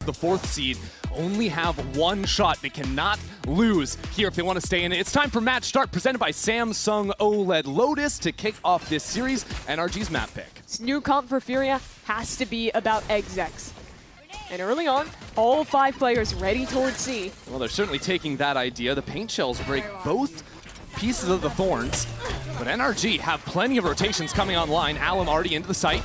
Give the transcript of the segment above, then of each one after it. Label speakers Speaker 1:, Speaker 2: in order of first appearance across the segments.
Speaker 1: The 4th seed only have one shot. They cannot lose here if they want to stay in it. It's time for match start, presented by Samsung OLED Lotus to kick off this series. NRG's map pick.
Speaker 2: This new comp for Furia has to be about execs. And early on, all 5 players ready towards C.
Speaker 1: Well, they're certainly taking that idea. The paint shells break both pieces of the thorns, but NRG have plenty of rotations coming online. Alum already into the site.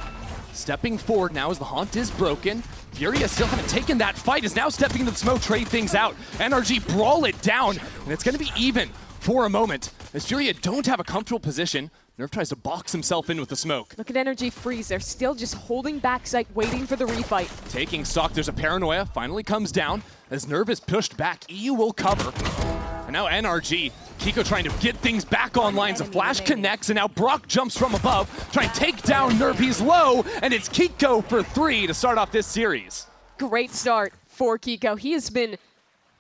Speaker 1: Stepping forward now as the haunt is broken. Furia still haven't taken that fight, is now stepping into the smoke, trade things out. NRG brawl it down, and it's going to be even for a moment. As Furia don't have a comfortable position, Nerve tries to box himself in with the smoke.
Speaker 2: Look at NRG freeze. They're still just holding back site, waiting for the refight.
Speaker 1: Taking stock, there's a paranoia, finally comes down. As Nerve is pushed back, EU will cover. And now NRG, Kiko trying to get things back online. As a flash connects, and now Brock jumps from above, trying to take down Nerve. He's low, and it's Kiko for 3 to start off this series.
Speaker 2: Great start for Kiko. He has been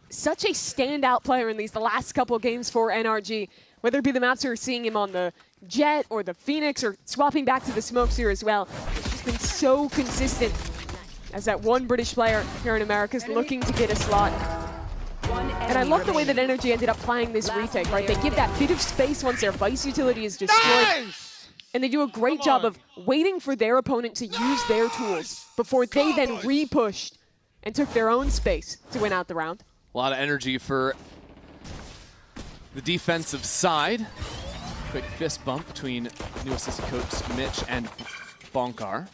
Speaker 2: such a standout player in the last couple games for NRG. Whether it be the maps we're seeing him on the Jet or the Phoenix or swapping back to the Smokes here as well. He's just been so consistent as that one British player here in America is looking to get a slot. And I love the way that NRG ended up playing this retake, right? They give that bit of space once their Vice utility is destroyed. And they do a great job of waiting for their opponent to use their tools before they then re-pushed and took their own space to win out the round.
Speaker 1: A lot of energy for the defensive side. Quick fist bump between new assistant coach Mitch and Bonkar.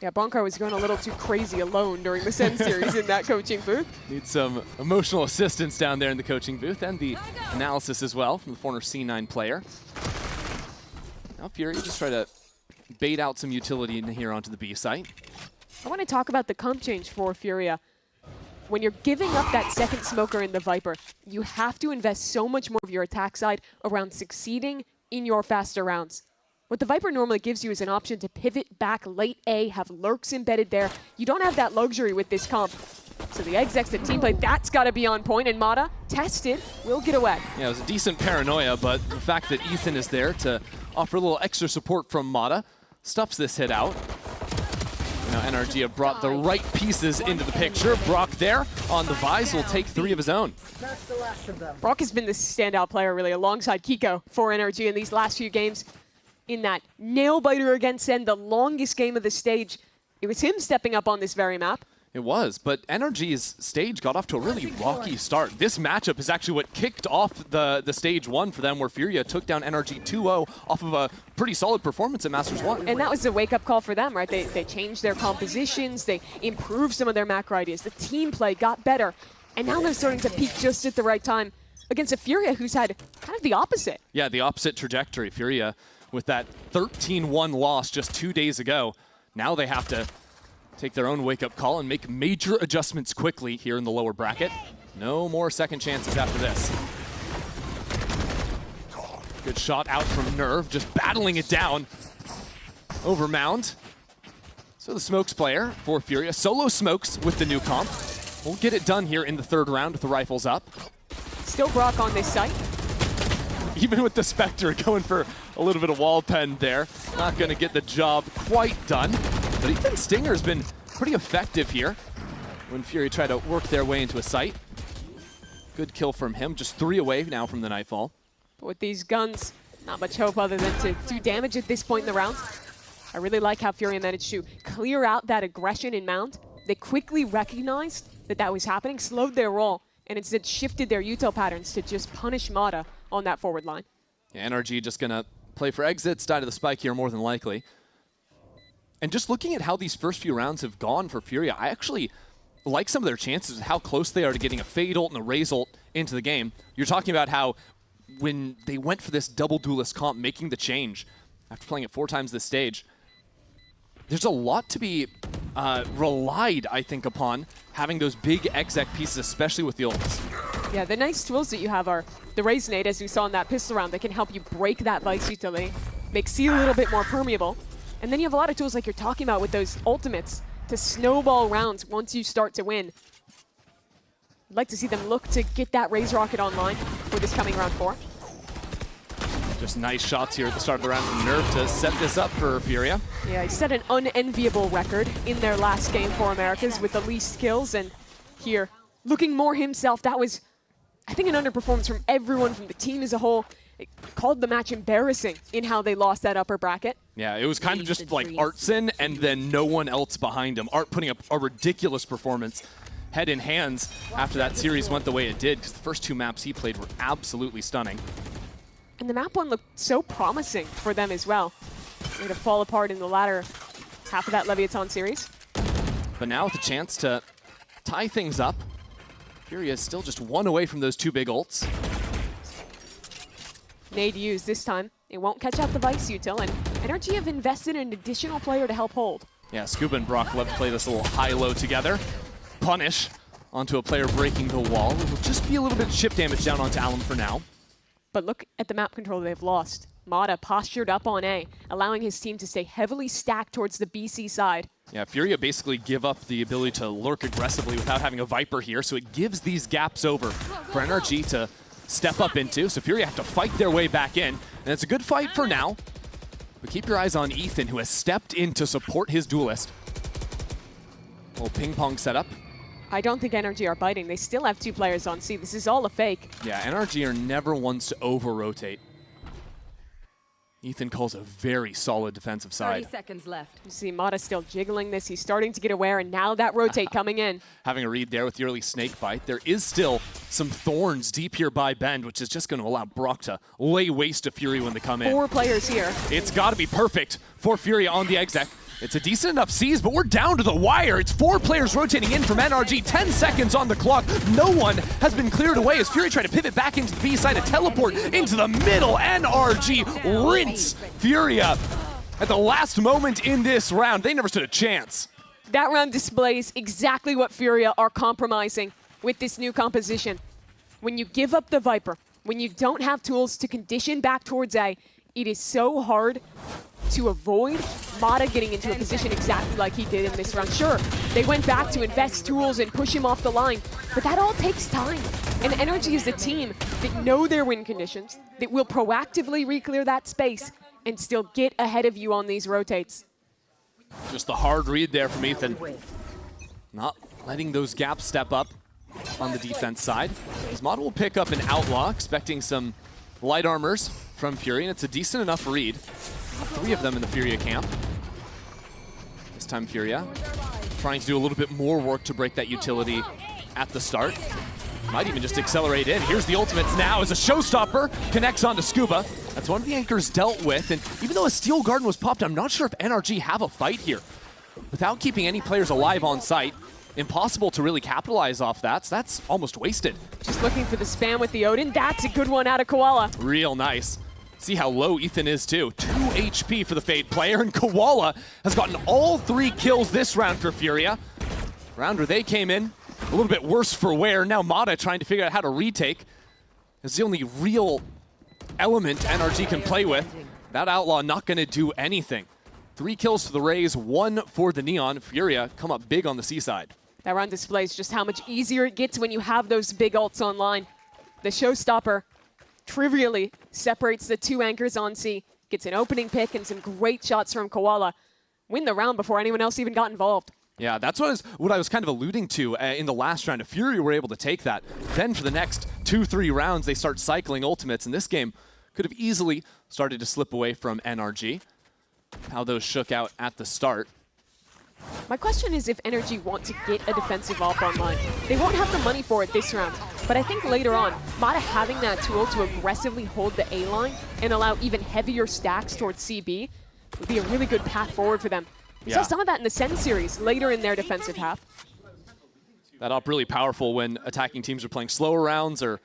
Speaker 2: Yeah, Bonkar was going a little too crazy alone during the Sen series in that coaching booth.
Speaker 1: Need some emotional assistance down there in the coaching booth, and the analysis as well from the former C9 player. Now Fury just try to bait out some utility in here onto the B site.
Speaker 2: I want to talk about the comp change for Furia. When you're giving up that second smoker in the Viper, you have to invest so much more of your attack side around succeeding in your faster rounds. What the Viper normally gives you is an option to pivot back late A, have lurks embedded there. You don't have that luxury with this comp. So the execs, the team play, that's got to be on point, and Mata, tested, will get away.
Speaker 1: Yeah, it was a decent paranoia, but the fact that Ethan is there to offer a little extra support from Mata stuffs this hit out. Now NRG have brought the right pieces into the picture. Brock there on the Vise will take 3 of his own.
Speaker 2: Brock has been the standout player really alongside Kiko for NRG in these last few games. In that nail-biter against Sen, the longest game of the stage, it was him stepping up on this very map.
Speaker 1: It was, but NRG's stage got off to a really rocky start. This matchup is actually what kicked off the stage 1 for them, where Furia took down NRG 2-0 off of a pretty solid performance at Masters 1.
Speaker 2: And that was a wake-up call for them, right? They changed their compositions, they improved some of their macro ideas, the team play got better, and now they're starting to peak just at the right time against a Furia who's had kind of the opposite.
Speaker 1: Yeah, the opposite trajectory. Furia with that 13-1 loss just 2 days ago. Now they have to take their own wake-up call and make major adjustments quickly here in the lower bracket. No more second chances after this. Good shot out from Nerve, just battling it down over Mound. So the Smokes player for Furia, solo Smokes with the new comp. We'll get it done here in the 3rd round with the rifles up.
Speaker 2: Still Brock on this site.
Speaker 1: Even with the Spectre going for a little bit of wall pen there, not going to get the job quite done. But even Stinger's been pretty effective here when Fury tried to work their way into a site. Good kill from him, just 3 away now from the Nightfall.
Speaker 2: But with these guns, not much hope other than to do damage at this point in the round. I really like how Fury managed to clear out that aggression in Mound. They quickly recognized that that was happening, slowed their roll, and instead shifted their util patterns to just punish Mata on that forward line.
Speaker 1: Yeah, NRG just going to play for exits, die to the spike here more than likely. And just looking at how these first few rounds have gone for Furia, I actually like some of their chances, how close they are to getting a Fade ult and a Raze ult into the game. You're talking about how when they went for this double duelist comp, making the change after playing it 4 times this stage, there's a lot to be relied, I think, upon having those big exec pieces, especially with the ults.
Speaker 2: Yeah, the nice tools that you have are the Raze nade, as we saw in that pistol round, that can help you break that Vice utility, make C a little bit more permeable. And then you have a lot of tools like you're talking about with those ultimates to snowball rounds once you start to win. I'd like to see them look to get that Raze rocket online for this coming round 4.
Speaker 1: Just nice shots here at the start of the round from Nerf to set this up for Furia.
Speaker 2: Yeah, he set an unenviable record in their last game for Americas with the least kills, and here, looking more himself. That was, I think, an underperformance from everyone, from the team as a whole. It called the match embarrassing in how they lost that upper bracket.
Speaker 1: Yeah, it was kind of just like Artson and then no one else behind him. Art putting up a ridiculous performance, head in hands, after that series went the way it did, because the first two maps he played were absolutely stunning.
Speaker 2: And the map one looked so promising for them as well. They're to fall apart in the latter half of that Leviathan series.
Speaker 1: But now with a chance to tie things up, Furia is still just one away from those two big ults.
Speaker 2: Nade used this time. It won't catch out the Vice util, and NRG have invested in an additional player to help hold.
Speaker 1: Yeah, Scuba and Brock love to play this little high-low together. Punish onto a player breaking the wall. It will just be a little bit of chip damage down onto Alum for now.
Speaker 2: But look at the map control they've lost. Mata postured up on A, allowing his team to stay heavily stacked towards the BC side.
Speaker 1: Yeah, Furia basically give up the ability to lurk aggressively without having a Viper here, so it gives these gaps over for NRG to step up into. So Furia have to fight their way back in, and it's a good fight for now. But keep your eyes on Ethan, who has stepped in to support his duelist. Little ping-pong setup.
Speaker 2: I don't think NRG are biting. They still have two players on C. This is all a fake.
Speaker 1: Yeah, NRG are never ones to over-rotate. Ethan calls a very solid defensive side.
Speaker 3: 30 seconds left.
Speaker 2: You see Mata still jiggling this. He's starting to get aware, and now that rotate coming in.
Speaker 1: Having a read there with the early snake bite. There is still some thorns deep here by Bend, which is just going to allow Brock to lay waste to Fury when they come in.
Speaker 2: 4 players here.
Speaker 1: It's got to be perfect for Fury on the exec. It's a decent enough seize, but we're down to the wire. It's 4 players rotating in from NRG, 10 seconds on the clock. No one has been cleared away as Fury try to pivot back into the B side and teleport into the middle. NRG rinse Furia at the last moment in this round. They never stood a chance.
Speaker 2: That round displays exactly what Furia are compromising with this new composition. When you give up the Viper, when you don't have tools to condition back towards A, it is so hard to avoid Mata getting into a position exactly like he did in this round. Sure, they went back to invest tools and push him off the line, but that all takes time. And NRG is a team that know their win conditions, that will proactively re-clear that space and still get ahead of you on these rotates.
Speaker 1: Just the hard read there from Ethan. Not letting those gaps step up on the defense side. As Mata will pick up an Outlaw, expecting some light armors from Fury, and it's a decent enough read. 3 of them in the Furia camp. This time Furia trying to do a little bit more work to break that utility at the start. Might even just accelerate in. Here's the ultimates now as a showstopper connects onto Scuba. That's one of the anchors dealt with, and even though a Steel Garden was popped, I'm not sure if NRG have a fight here. Without keeping any players alive on site, impossible to really capitalize off that, so that's almost wasted.
Speaker 2: Just looking for the spam with the Odin. That's a good one out of Koala.
Speaker 1: Real nice. See how low Ethan is too. 2 HP for the Fade player, and Koala has gotten all 3 kills this round for Furia. Round where they came in, a little bit worse for wear. Now Mata trying to figure out how to retake. It's the only real element NRG can play with. That Outlaw not going to do anything. 3 kills for the Rays, 1 for the Neon. Furia come up big on the seaside.
Speaker 2: That round displays just how much easier it gets when you have those big ults online. The showstopper trivially separates the 2 anchors on C, gets an opening pick and some great shots from Koala. Win the round before anyone else even got involved.
Speaker 1: Yeah, that's what I was kind of alluding to in the last round. If Fury were able to take that, then for the next 2-3 rounds, they start cycling ultimates, and this game could have easily started to slip away from NRG. How those shook out at the start.
Speaker 2: My question is if NRG want to get a defensive op online. They won't have the money for it this round, but I think later on, Mata having that tool to aggressively hold the A line and allow even heavier stacks towards CB would be a really good path forward for them. We saw some of that in the Sen series later in their defensive half.
Speaker 1: That up really powerful when attacking teams are playing slower rounds or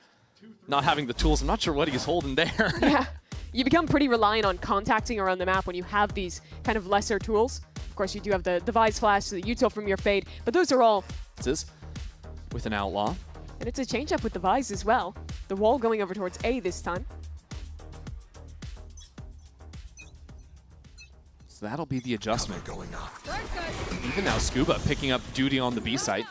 Speaker 1: not having the tools. I'm not sure what he's holding there.
Speaker 2: Yeah, you become pretty reliant on contacting around the map when you have these kind of lesser tools. Of course, you do have the Vise Flash, the util from your Fade, but those are all...
Speaker 1: With an Outlaw.
Speaker 2: And it's a change-up with the Vise as well. The wall going over towards A this time.
Speaker 1: So that'll be the adjustment. Even now, Scuba picking up duty on the B site.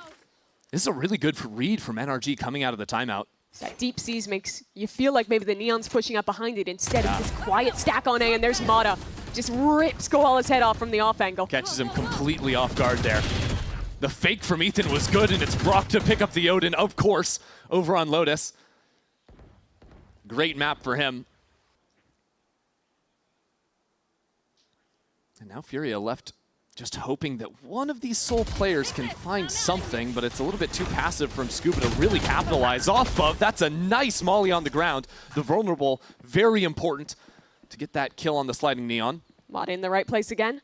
Speaker 1: This is a really good read from NRG coming out of the timeout.
Speaker 2: That deep seas makes you feel like maybe the Neon's pushing up behind it. Instead, it's this quiet stack on A, and there's Mata. Just rips Koala's head off from the off angle.
Speaker 1: Catches him completely off guard there. The fake from Ethan was good, and it's Brock to pick up the Odin, of course, over on Lotus. Great map for him. And now Furia left just hoping that one of these Seoul players can find something, but it's a little bit too passive from Scuba to really capitalize off of. That's a nice molly on the ground. The vulnerable, very important to get that kill on the sliding Neon.
Speaker 2: Mata in the right place again.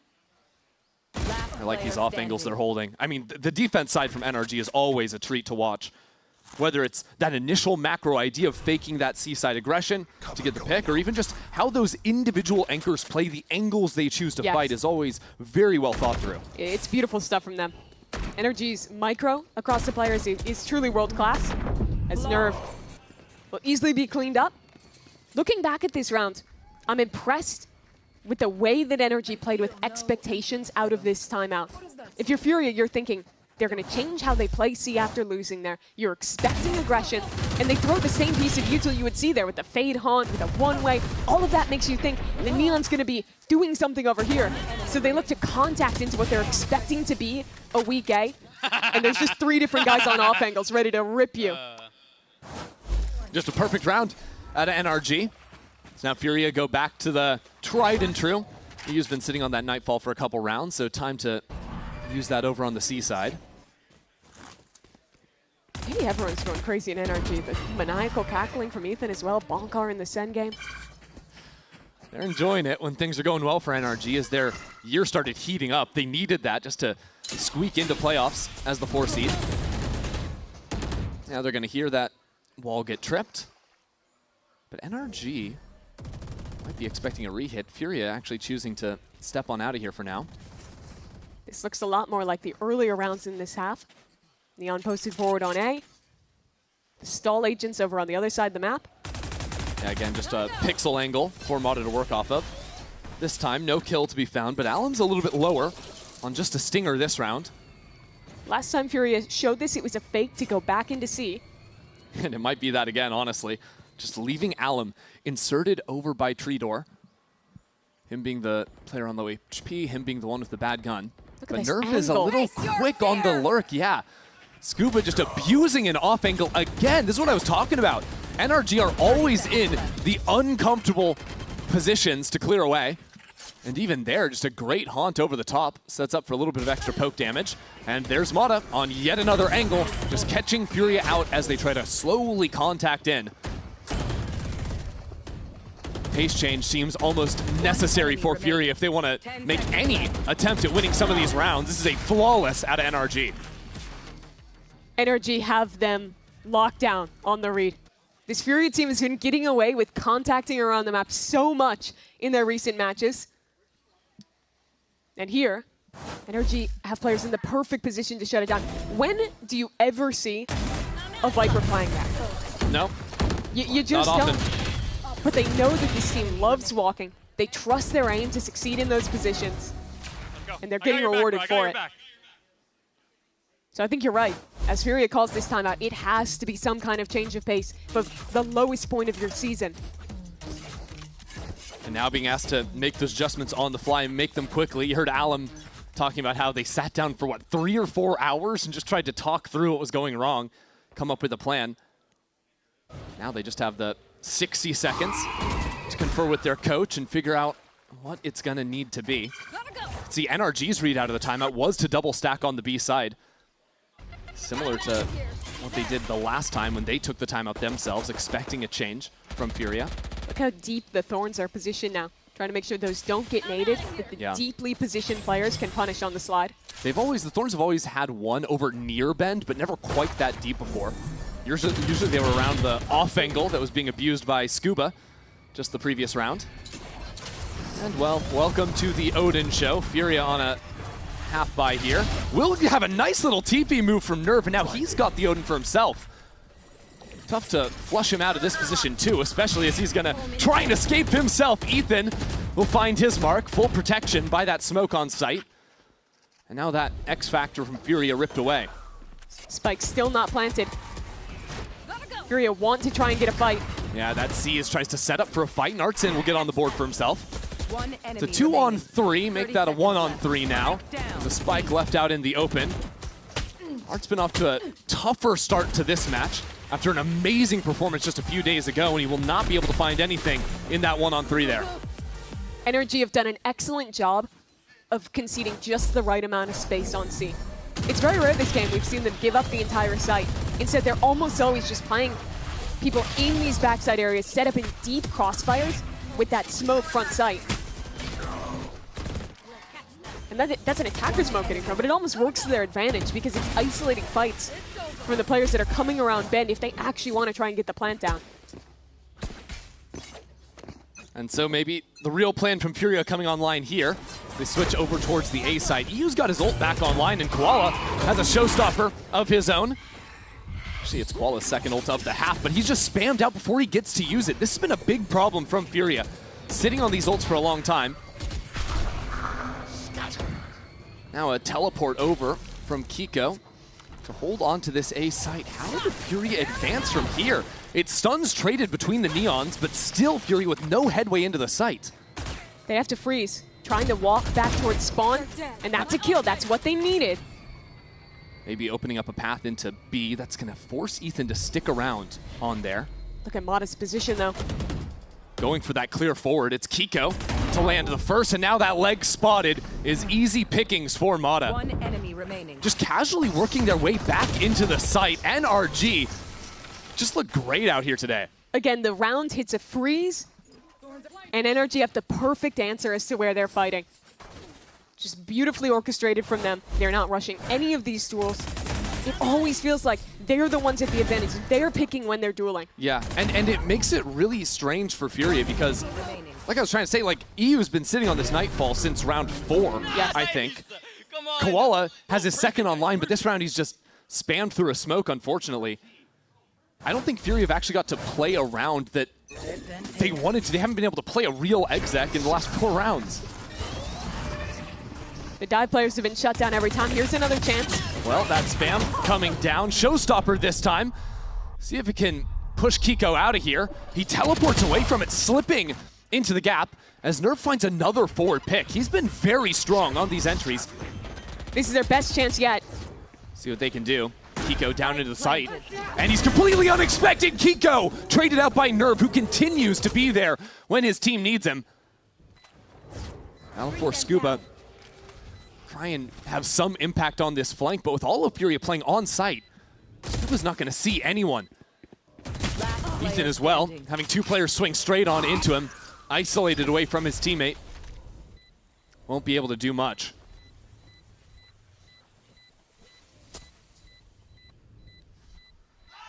Speaker 1: I like these off angles they're holding. I mean, the defense side from NRG is always a treat to watch. Whether it's that initial macro idea of faking that seaside aggression to get the pick, or even just how those individual anchors play, the angles they choose to fight is always very well thought through.
Speaker 2: It's beautiful stuff from them. NRG's micro across the players is truly world-class, as Nerve will easily be cleaned up. Looking back at this round, I'm impressed with the way that NRG played with expectations out of this timeout. If you're Furia, you're thinking, they're going to change how they play C after losing there. You're expecting aggression, and they throw the same piece of util you would see there with the fade haunt, with a one-way. All of that makes you think the Neon's going to be doing something over here. So they look to contact into what they're expecting to be a weak A, and there's just 3 different guys on off angles ready to rip you.
Speaker 1: Just a perfect round out of NRG. So now Furia go back to the tried and true. You've been sitting on that Nightfall for a couple rounds, so time to use that over on the C side.
Speaker 2: Maybe everyone's going crazy in NRG. The maniacal cackling from Ethan as well. Bonkar in the Sen game.
Speaker 1: They're enjoying it when things are going well for NRG as their year started heating up. They needed that just to squeak into playoffs as the 4 seed. Now they're going to hear that wall get tripped. But NRG might be expecting a re-hit. Furia actually choosing to step on out of here for now.
Speaker 2: This looks a lot more like the earlier rounds in this half. Neon posted forward on A. The stall agents over on the other side of the map.
Speaker 1: Yeah, again, just a pixel angle for Mata to work off of. This time, no kill to be found, but Alum's a little bit lower on just a stinger this round.
Speaker 2: Last time Furia showed this, it was a fake to go back into C.
Speaker 1: And it might be that again, honestly. Just leaving Alum inserted over by Treedor. Him being the player on low HP, him being the one with the bad gun. But Nerve is a little quick on the lurk, yeah. Scuba just abusing an off angle again. This is what I was talking about. NRG are always in the uncomfortable positions to clear away. And even there, just a great haunt over the top. Sets up for a little bit of extra poke damage. And there's Mata on yet another angle, just catching Furia out as they try to slowly contact in. Pace change seems almost necessary for Furia if they want to make any attempt at winning some of these rounds. This is a flawless out of NRG.
Speaker 2: NRG have them locked down on the read. This Furia team has been getting away with contacting around the map so much in their recent matches. And here, NRG have players in the perfect position to shut it down. When do you ever see a Viper playing that?
Speaker 1: No.
Speaker 2: You just
Speaker 1: not often.
Speaker 2: don't. But they know that this team loves walking. They trust their aim to succeed in those positions. And they're getting rewarded for it. So I think you're right. As Furia calls this timeout, it has to be some kind of change of pace, but the lowest point of your season.
Speaker 1: And now being asked to make those adjustments on the fly and make them quickly. You heard Alum talking about how they sat down for, what, 3 or 4 hours and just tried to talk through what was going wrong, come up with a plan. Now they just have the 60 seconds to confer with their coach and figure out what it's going to need to be. See, NRG's read out of the timeout was to double stack on the B side. Similar to what they did the last time when they took the timeout themselves, expecting a change from Furia.
Speaker 2: Look how deep the Thorns are positioned now. Trying to make sure those don't get naded, that the deeply positioned players can punish on the slide.
Speaker 1: The Thorns have always had one over near bend, but never quite that deep before. Usually they were around the off angle that was being abused by Scuba just the previous round. And well, welcome to the Odin show. Furia on a half buy here. Will have a nice little TP move from Nerve, and now he's got the Odin for himself. Tough to flush him out of this position too, especially as he's gonna try and escape himself. Ethan will find his mark, full protection by that smoke on site. And now that X Factor from Furia ripped away.
Speaker 2: Spike still not planted. Furia want to try and get a fight.
Speaker 1: Yeah, that C tries to set up for a fight, and Artsin will get on the board for himself. It's a 2-on-3, make that a 1-on-3 now. The spike left out in the open. Art's been off to a tougher start to this match after an amazing performance just a few days ago, and he will not be able to find anything in that 1-on-3 there.
Speaker 2: NRG have done an excellent job of conceding just the right amount of space on C. It's very rare this game we've seen them give up the entire site. Instead, they're almost always just playing people in these backside areas, set up in deep crossfires with that smoke front sight. And that's an attacker smoke getting thrown, but it almost works to their advantage because it's isolating fights from the players that are coming around Bend if they actually want to try and get the plant down.
Speaker 1: And so maybe the real plan from Furia coming online here. They switch over towards the A side. EU's got his ult back online, and Koala has a showstopper of his own. Actually, it's Koala's second ult of the half, but he's just spammed out before he gets to use it. This has been a big problem from Furia, sitting on these ults for a long time. Now a teleport over from Kiko to hold on to this A site. How did Furia advance from here? It stuns traded between the Neons, but still Furia with no headway into the site.
Speaker 2: They have to freeze, trying to walk back towards spawn, and that's a kill. That's what they needed.
Speaker 1: Maybe opening up a path into B. That's going to force Ethan to stick around on there.
Speaker 2: Look at Mata's position, though.
Speaker 1: Going for that clear forward, it's Kiko to land the first, and now that leg spotted is easy pickings for Mata.
Speaker 3: One enemy remaining.
Speaker 1: Just casually working their way back into the site. NRG just look great out here today.
Speaker 2: Again, the round hits a freeze, and NRG have the perfect answer as to where they're fighting. Just beautifully orchestrated from them. They're not rushing any of these duels. It always feels like they're the ones at the advantage. They're picking when they're dueling.
Speaker 1: Yeah, and it makes it really strange for Furia because, like I was trying to say, like EU's been sitting on this Nightfall since round 4,
Speaker 2: yes.
Speaker 1: I think. Koala has his second online, but this round he's just spammed through a smoke, unfortunately. I don't think Furia have actually got to play a round that they wanted to. They haven't been able to play a real exec in the last 4 rounds.
Speaker 2: The dive players have been shut down every time. Here's another chance.
Speaker 1: Well, that spam coming down. Showstopper this time. See if it can push Kiko out of here. He teleports away from it, slipping into the gap as Nerf finds another forward pick. He's been very strong on these entries.
Speaker 2: This is their best chance yet.
Speaker 1: See what they can do. Kiko down into the site. And he's completely unexpected. Kiko traded out by Nerf, who continues to be there when his team needs him. Now for Scuba. Try and have some impact on this flank, but with all of Furia playing on site, Scuba's not going to see anyone. Ethan as well, having 2 players swing straight on into him, isolated away from his teammate. Won't be able to do much.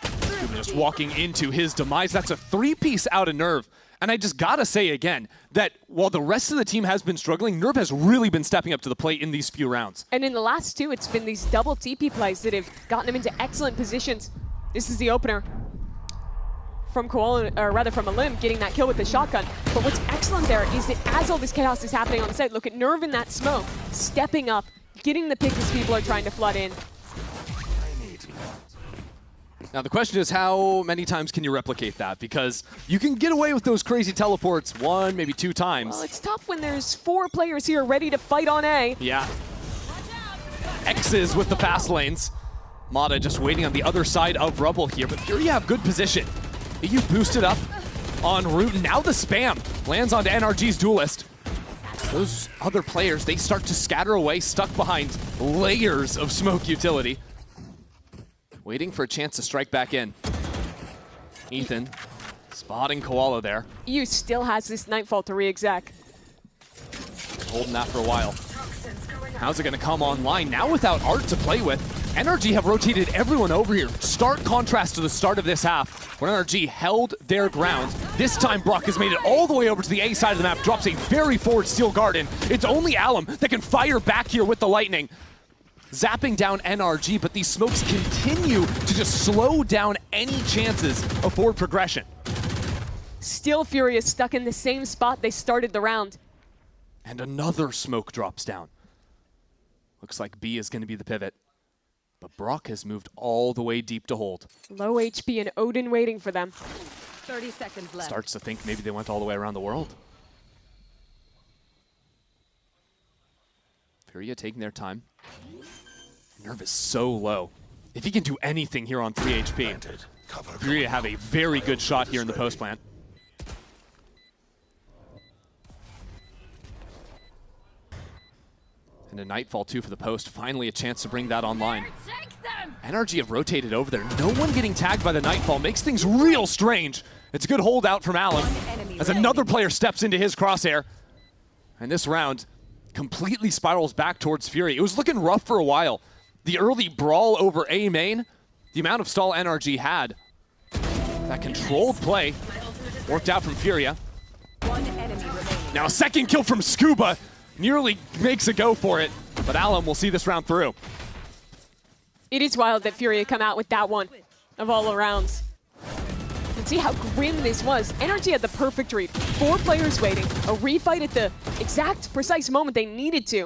Speaker 1: Scuba just walking into his demise. That's a 3-piece out of Nerve. And I just gotta say again, that while the rest of the team has been struggling, Nerve has really been stepping up to the plate in these few rounds.
Speaker 2: And in the last 2, it's been these double TP plays that have gotten them into excellent positions. This is the opener from Koala, or rather from Alim, getting that kill with the shotgun. But what's excellent there is that as all this chaos is happening on the site, look at Nerve in that smoke, stepping up, getting the pick as people are trying to flood in.
Speaker 1: Now the question is, how many times can you replicate that? Because you can get away with those crazy teleports 1, maybe 2 times.
Speaker 2: Well, it's tough when there's 4 players here ready to fight on A.
Speaker 1: Yeah. X's with the fast lanes. Mata just waiting on the other side of Rubble here, but Furia have good position. EU boosted up on route, and now the spam lands onto NRG's duelist. Those other players, they start to scatter away, stuck behind layers of smoke utility. Waiting for a chance to strike back in. Ethan spotting Koala there.
Speaker 2: EU still has this Nightfall to re-exec.
Speaker 1: Holding that for a while. How's it going to come online? Now without Art to play with, NRG have rotated everyone over here. Stark contrast to the start of this half, when NRG held their ground. This time Brock has made it all the way over to the A side of the map, drops a very forward steel garden. It's only Alum that can fire back here with the lightning. Zapping down NRG, but these smokes continue to just slow down any chances of forward progression.
Speaker 2: Still Furious stuck in the same spot they started the round.
Speaker 1: And another smoke drops down. Looks like B is going to be the pivot. But Brock has moved all the way deep to hold.
Speaker 2: Low HP and Odin waiting for them.
Speaker 3: 30 seconds left.
Speaker 1: Starts to think maybe they went all the way around the world. Furia taking their time. Nerve is so low. If he can do anything here on 3 HP, Furia have a very good shot here in the post plant. And a Nightfall too for the post. Finally a chance to bring that online. NRG have rotated over there. No one getting tagged by the Nightfall makes things real strange. It's a good holdout from Allen as another player steps into his crosshair. And this round completely spirals back towards Fury. It was looking rough for a while. The early brawl over A main, the amount of stall NRG had. That controlled play worked out from Furia. Now a second kill from Scuba. Nearly makes a go for it, but Allen will see this round through.
Speaker 2: It is wild that Furia come out with that one of all rounds. And see how grim this was. NRG had the perfect read. 4 players waiting, a refight at the exact precise moment they needed to.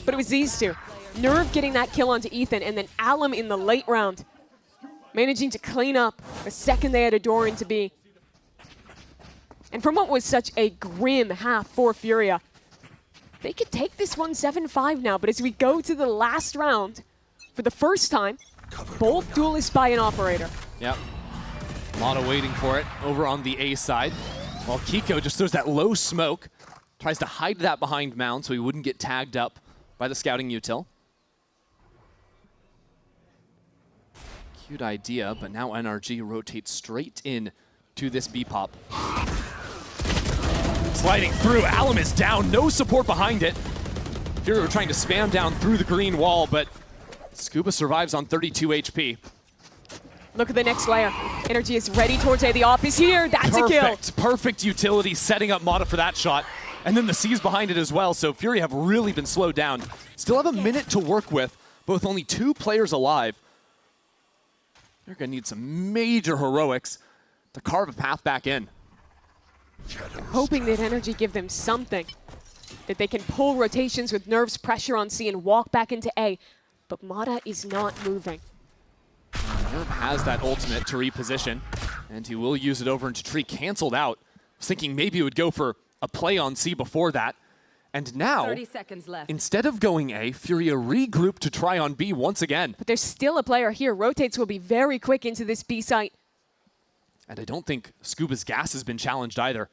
Speaker 2: But it was these two. Nerve getting that kill onto Ethan, and then Alum in the late round, managing to clean up the second they had a door into B. And from what was such a grim half for Furia, they could take this one 7-5 now, but as we go to the last round, for the first time, both duelists by an operator.
Speaker 1: Yep. Mata waiting for it over on the A side, while Kiko just throws that low smoke, tries to hide that behind Mound so he wouldn't get tagged up by the scouting util. Cute idea, but now NRG rotates straight in to this B-pop. Sliding through, Alum is down, no support behind it. Fury were trying to spam down through the green wall, but Scuba survives on 32 HP.
Speaker 2: Look at the next layer. NRG is ready towards A. The op is here. That's a kill.
Speaker 1: Perfect utility, setting up Mata for that shot. And then the C's behind it as well, so Fury have really been slowed down. Still have a minute to work with, but with only 2 players alive. They're gonna need some major heroics to carve a path back in.
Speaker 2: Hoping that NRG give them something, that they can pull rotations with Nerve's pressure on C and walk back into A, but Mata is not moving.
Speaker 1: Nerve has that ultimate to reposition, and he will use it over into Tree, canceled out. I was thinking maybe it would go for a play on C before that. And now,
Speaker 3: 30 seconds left.
Speaker 1: Instead of going A, Furia regroup to try on B once again.
Speaker 2: But there's still a player here. Rotates will be very quick into this B site.
Speaker 1: And I don't think Scuba's gas has been challenged either.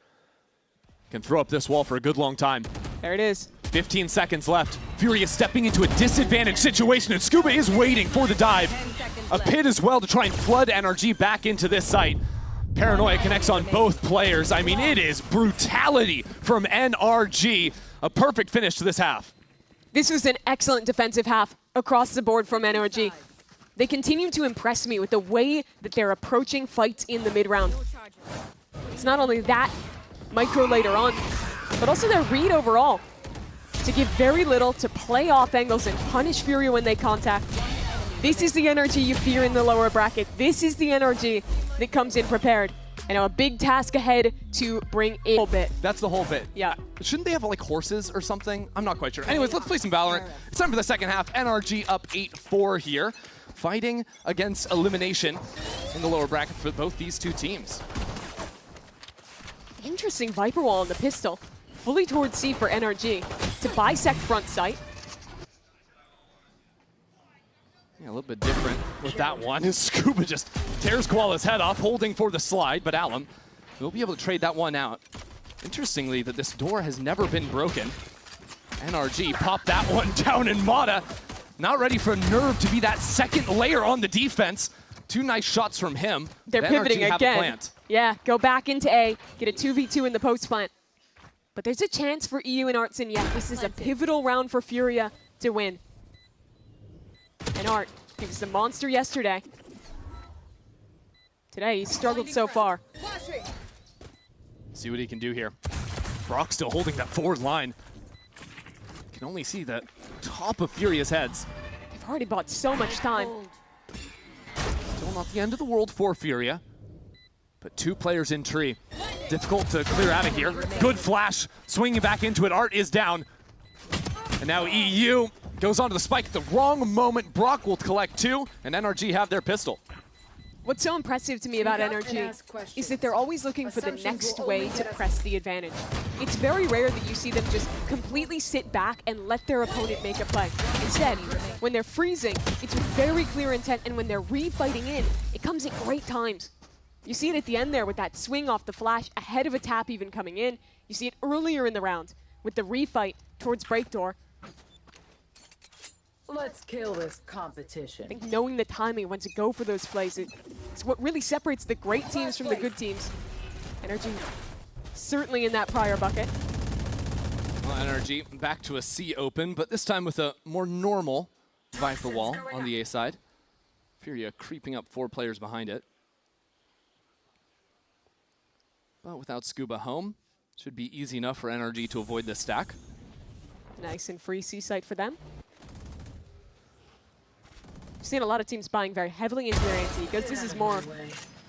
Speaker 1: Can throw up this wall for a good long time.
Speaker 2: There it is.
Speaker 1: 15 seconds left. Furia stepping into a disadvantaged situation, and Scuba is waiting for the dive. A pit as well to try and flood NRG back into this site. Paranoia connects on both players. I mean, it is brutality from NRG. A perfect finish to this half.
Speaker 2: This was an excellent defensive half across the board from NRG. They continue to impress me with the way that they're approaching fights in the mid-round. It's not only that micro later on, but also their read overall. To give very little, to play off angles and punish Furia when they contact. This is the NRG you fear in the lower bracket. This is the NRG that comes in prepared. And now a big task ahead to bring in a whole bit.
Speaker 1: That's the whole bit.
Speaker 2: Yeah.
Speaker 1: Shouldn't they have like horses or something? I'm not quite sure. Anyways, let's play some Valorant. It's time for the second half. NRG up 8-4 here. Fighting against elimination in the lower bracket for both these two teams.
Speaker 2: Interesting Viper wall on the pistol. Fully towards C for NRG to bisect front sight.
Speaker 1: Yeah, a little bit different with that one. Scuba just tears Koala's head off, holding for the slide, but Alum will be able to trade that one out. Interestingly, that this door has never been broken. NRG popped that one down, and Mata not ready for Nerve to be that second layer on the defense. 2 nice shots from him.
Speaker 2: They're pivoting
Speaker 1: NRG have a
Speaker 2: again.
Speaker 1: plant.
Speaker 2: Yeah, go back into A, get a 2v2 in the post plant. But there's a chance for EU and Arts, and yet this is a pivotal round for Furia to win. And Art, he was the monster yesterday. Today, he's struggled so far.
Speaker 1: See what he can do here. Brock still holding that forward line. Can only see the top of Furia's heads.
Speaker 2: They've already bought so much time.
Speaker 1: Still not the end of the world for Furia. But 2 players in tree. Difficult to clear out of here. Good flash, swinging back into it. Art is down. And now EU Goes onto the spike at the wrong moment. Brock will collect 2, and NRG have their pistol.
Speaker 2: What's so impressive to me about NRG is that they're always looking for the next way to press the advantage. It's very rare that you see them just completely sit back and let their opponent make a play. Instead, when they're freezing, it's with very clear intent, and when they're refighting in, it comes at great times. You see it at the end there with that swing off the flash, ahead of a tap even coming in. You see it earlier in the round with the refight towards Breakdoor.
Speaker 3: Let's kill this competition.
Speaker 2: I think knowing the timing when to go for those plays, it's what really separates the great teams from the good teams. NRG certainly in that prior bucket.
Speaker 1: Well, NRG back to a C open, but this time with a more normal Viper wall on the A side. Furia creeping up 4 players behind it. But without Scuba home, should be easy enough for NRG to avoid this stack.
Speaker 2: Nice and free C site for them. I've seen a lot of teams buying very heavily into their anti because this is more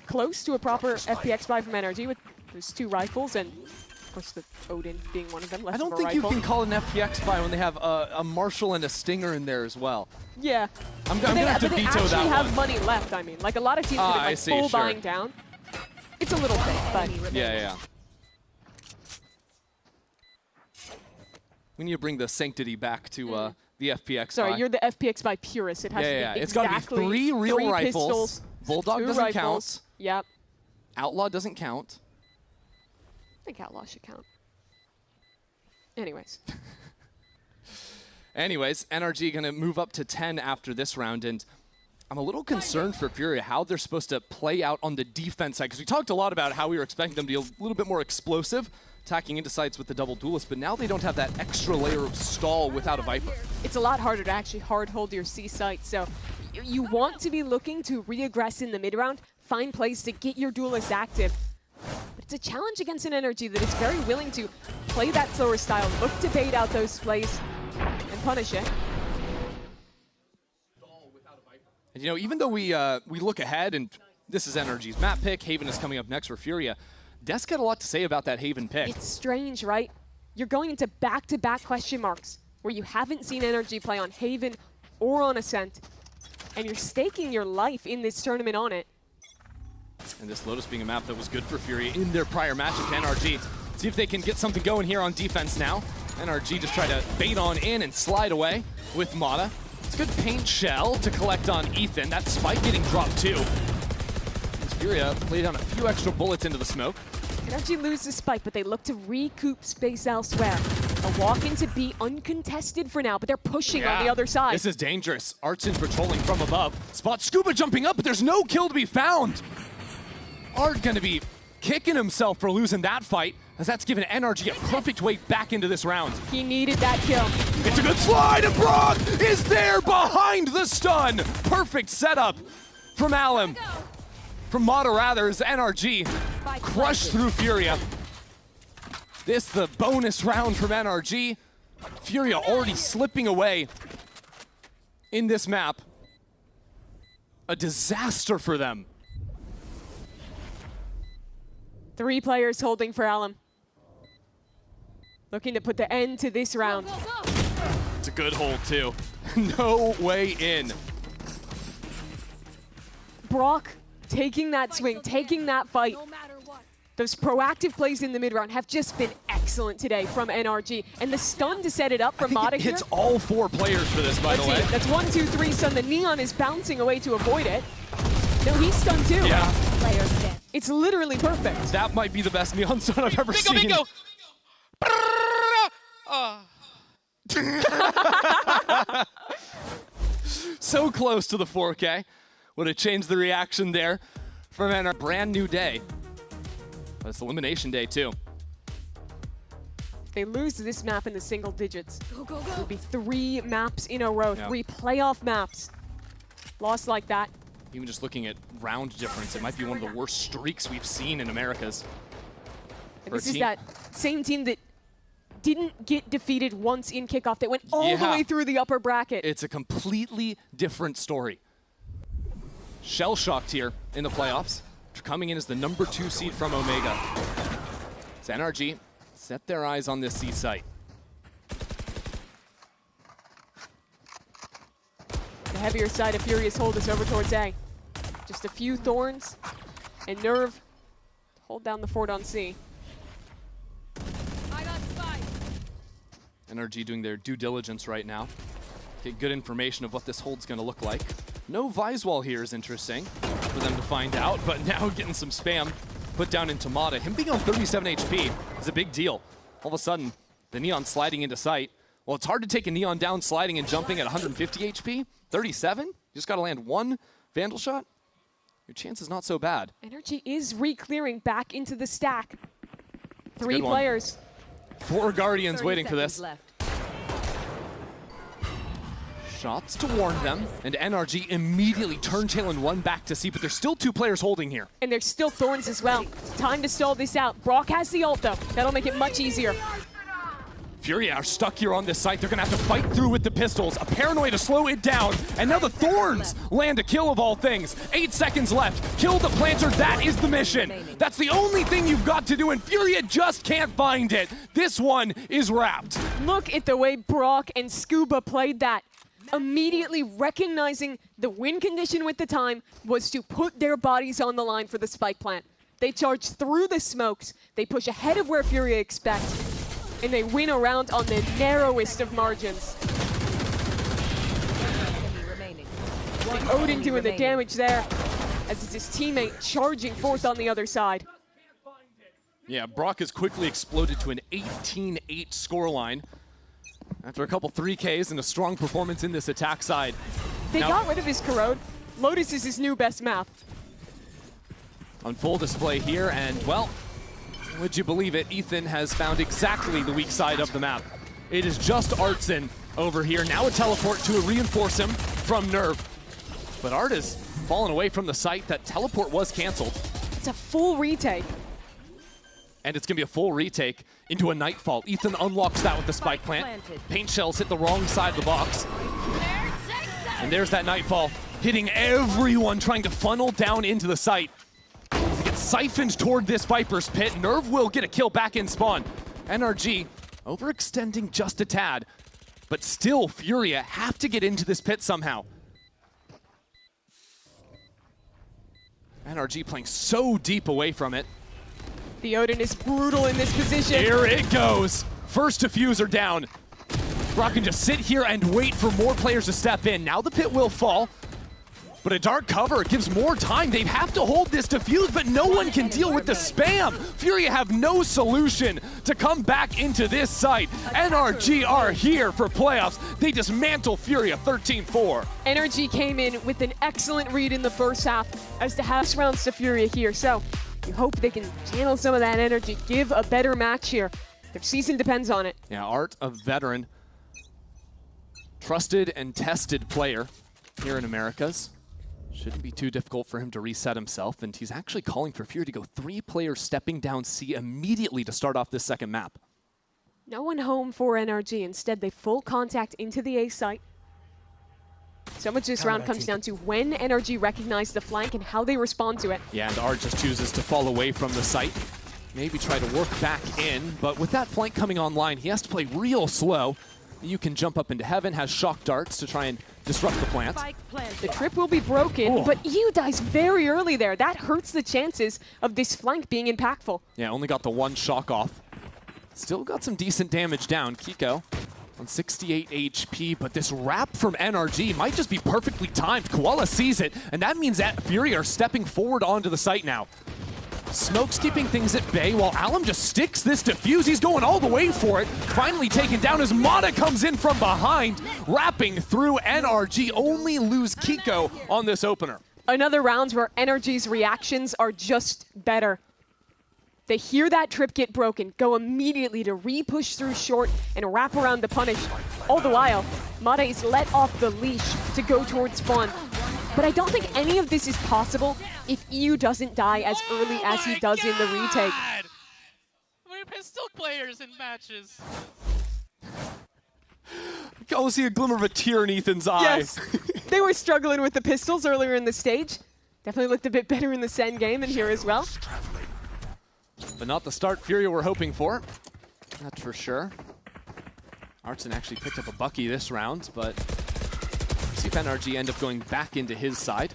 Speaker 2: close to a proper FPX buy from NRG with those 2 rifles and, of course, the Odin being one of them.
Speaker 1: I don't think you can call an FPX buy when they have a Marshall and a Stinger in there as well.
Speaker 2: Yeah.
Speaker 1: I'm going to have to veto that one.
Speaker 2: They actually have money left, I mean. Like, a lot of teams that are like full buying down. It's a little thick, but...
Speaker 1: Yeah. We need to bring the sanctity back to the FPX
Speaker 2: Sorry,
Speaker 1: buy.
Speaker 2: you're the FPX buy purist. It has to be
Speaker 1: It's got to be 3 real rifles.
Speaker 2: Pistols,
Speaker 1: Bulldog
Speaker 2: 2
Speaker 1: doesn't
Speaker 2: rifles.
Speaker 1: count.
Speaker 2: Yep.
Speaker 1: Outlaw doesn't count.
Speaker 2: I think Outlaw should count. Anyways.
Speaker 1: NRG going to move up to 10 after this round, and I'm a little concerned for Furia how they're supposed to play out on the defense side, because we talked a lot about how we were expecting them to be a little bit more explosive, attacking into sites with the double duelist, but now they don't have that extra layer of stall without a Viper.
Speaker 2: It's a lot harder to actually hard hold your C site, so you want to be looking to re-aggress in the mid-round, find plays to get your duelist active. But it's a challenge against an NRG that is very willing to play that slower style, look to bait out those plays, and punish it.
Speaker 1: And you know, even though we look ahead, and this is NRG's map pick, Haven is coming up next for Furia, Desk had a lot to say about that Haven pick.
Speaker 2: It's strange, right? You're going into back-to-back question marks where you haven't seen NRG play on Haven or on Ascent, and you're staking your life in this tournament on it.
Speaker 1: And this Lotus being a map that was good for Furia in their prior matchup to NRG. See if they can get something going here on defense now. NRG just try to bait on in and slide away with Mata. It's a good paint shell to collect on Ethan. That spike getting dropped too. As Furia laid down a few extra bullets into the smoke.
Speaker 2: NRG loses the spike, but they look to recoup space elsewhere. A walk into B uncontested for now, but they're pushing on the other side.
Speaker 1: This is dangerous. Artsin's patrolling from above. Spot Scuba jumping up, but there's no kill to be found. Art gonna be kicking himself for losing that fight, as that's given NRG a perfect way back into this round.
Speaker 2: He needed that kill.
Speaker 1: It's a good slide, and Brock is there behind the stun. Perfect setup from Alum. From Mata rather, as NRG crushed through Furia. This the bonus round from NRG. Furia already slipping away in this map. A disaster for them.
Speaker 2: 3 players holding for Alum. Looking to put the end to this round.
Speaker 1: It's a good hold too. No way in.
Speaker 2: Brock taking that swing, taking that fight. Those proactive plays in the mid-round have just been excellent today from NRG. And the stun to set it up from Mata here.
Speaker 1: It's all 4 players for this, by the way.
Speaker 2: That's 1, 2, 3 stun. The Neon is bouncing away to avoid it. No, he's stunned too.
Speaker 1: Yeah.
Speaker 2: It's literally perfect.
Speaker 1: That might be the best Neon stun I've ever seen.
Speaker 4: Bingo!
Speaker 1: So close to the 4K. Would have changed the reaction there from a brand new day. But it's elimination day too.
Speaker 2: They lose this map in the single digits. It would be 3 maps in a row, 3 playoff maps. Lost like that.
Speaker 1: Even just looking at round difference, it might be one of the worst streaks we've seen in Americas.
Speaker 2: And this is that same team that didn't get defeated once in kickoff. That went all the way through the upper bracket.
Speaker 1: It's a completely different story. Shell-shocked here in the playoffs. Coming in as the number 2 seed from Omega. It's NRG. Set their eyes on this C site.
Speaker 2: heavier side of Furious hold us over towards A. Just a few thorns and Nerve hold down the fort on C.
Speaker 1: NRG doing their due diligence right now. Get good information of what this hold's going to look like. No Vise Wall here is interesting for them to find out, but now getting some spam put down into Mata. Him being on 37 HP is a big deal. All of a sudden, the Neon sliding into sight. Well, it's hard to take a Neon down sliding and jumping at 150 HP. 37? You just got to land one Vandal shot? Your chance is not so bad.
Speaker 2: NRG is re-clearing back into the stack. 3 players.
Speaker 1: 4 Guardians waiting for this.
Speaker 3: Left.
Speaker 1: Shots to warn them, and NRG immediately turn tail and run back to C, but there's still 2 players holding here.
Speaker 2: And there's still Thorns as well. Time to stall this out. Brock has the ult though. That'll make it much easier.
Speaker 1: Furia are stuck here on this site. They're gonna have to fight through with the pistols. A paranoia to slow it down, and now the Thorns land a kill of all things. 8 seconds left. Kill the planter, that is the mission. That's the only thing you've got to do, and Furia just can't find it. This one is wrapped.
Speaker 2: Look at the way Brock and Scuba played that. Immediately recognizing the win condition with the time was to put their bodies on the line for the spike plant. They charge through the smokes, they push ahead of where Furia expects, and they win a round on the narrowest of margins. And Odin doing the damage there, as it's his teammate charging forth on the other side.
Speaker 1: Yeah, Brock has quickly exploded to an 18-8 scoreline after a couple 3Ks and a strong performance in this attack side.
Speaker 2: They got rid of his corrode. Lotus is his new best map.
Speaker 1: On full display here, and well, would you believe it, Ethan has found exactly the weak side of the map. It is just Artson over here. Now a teleport to reinforce him from Nerve. But Art has fallen away from the site. That teleport was canceled.
Speaker 2: It's a full retake.
Speaker 1: And it's going to be a full retake into a Nightfall. Ethan unlocks that with the spike plant. Paint shells hit the wrong side of the box. And there's that Nightfall, hitting everyone, trying to funnel down into the site. As it gets siphoned toward this Viper's pit, Nerve will get a kill back in spawn. NRG overextending just a tad, but still Furia have to get into this pit somehow. NRG playing so deep away from it.
Speaker 2: The Odin is brutal in this position.
Speaker 1: Here it goes. First diffuser down. Brock can just sit here and wait for more players to step in. Now the pit will fall, but a dark cover gives more time. They have to hold this diffuse, but no one can deal with the spam. Furia have no solution to come back into this site. NRG are here for playoffs. They dismantle Furia 13-4.
Speaker 2: NRG came in with an excellent read in the first half as to have rounds to Furia here. So you hope they can channel some of that energy, give a better match here. Their season depends on it.
Speaker 1: Yeah, Art, a veteran, trusted and tested player here in Americas. Shouldn't be too difficult for him to reset himself, and he's actually calling for Fury to go 3 players stepping down C immediately to start off this second map.
Speaker 2: No one home for NRG. Instead, they full contact into the A site. So much this round comes down to when NRG recognize the flank and how they respond to it.
Speaker 1: Yeah, and Art just chooses to fall away from the site. Maybe try to work back in, but with that flank coming online, he has to play real slow. You can jump up into heaven, has shock darts to try and disrupt the plant.
Speaker 2: The trip will be broken, but EU dies very early there. That hurts the chances of this flank being impactful.
Speaker 1: Yeah, only got the 1 shock off. Still got some decent damage down. Kiko on 68 HP, but this wrap from NRG might just be perfectly timed. Koala sees it, and that means that Fury are stepping forward onto the site now. Smoke's keeping things at bay while Alum just sticks this defuse. He's going all the way for it. Finally taken down as Mata comes in from behind, wrapping through NRG. Only lose Kiko on this opener.
Speaker 2: Another round where NRG's reactions are just better. They hear that trip get broken, go immediately to re-push through short and wrap around to punish. All the while, Mata is let off the leash to go towards spawn. But I don't think any of this is possible if EU doesn't die as early as he does in the retake.
Speaker 4: We're pistol players in matches.
Speaker 1: I can almost see a glimmer of a tear in Ethan's eye.
Speaker 2: Yes, they were struggling with the pistols earlier in the stage. Definitely looked a bit better in the Sen game and here as well.
Speaker 1: But not the start Furia we're hoping for. That's for sure. Artson actually picked up a Bucky this round, but See if NRG end up going back into his side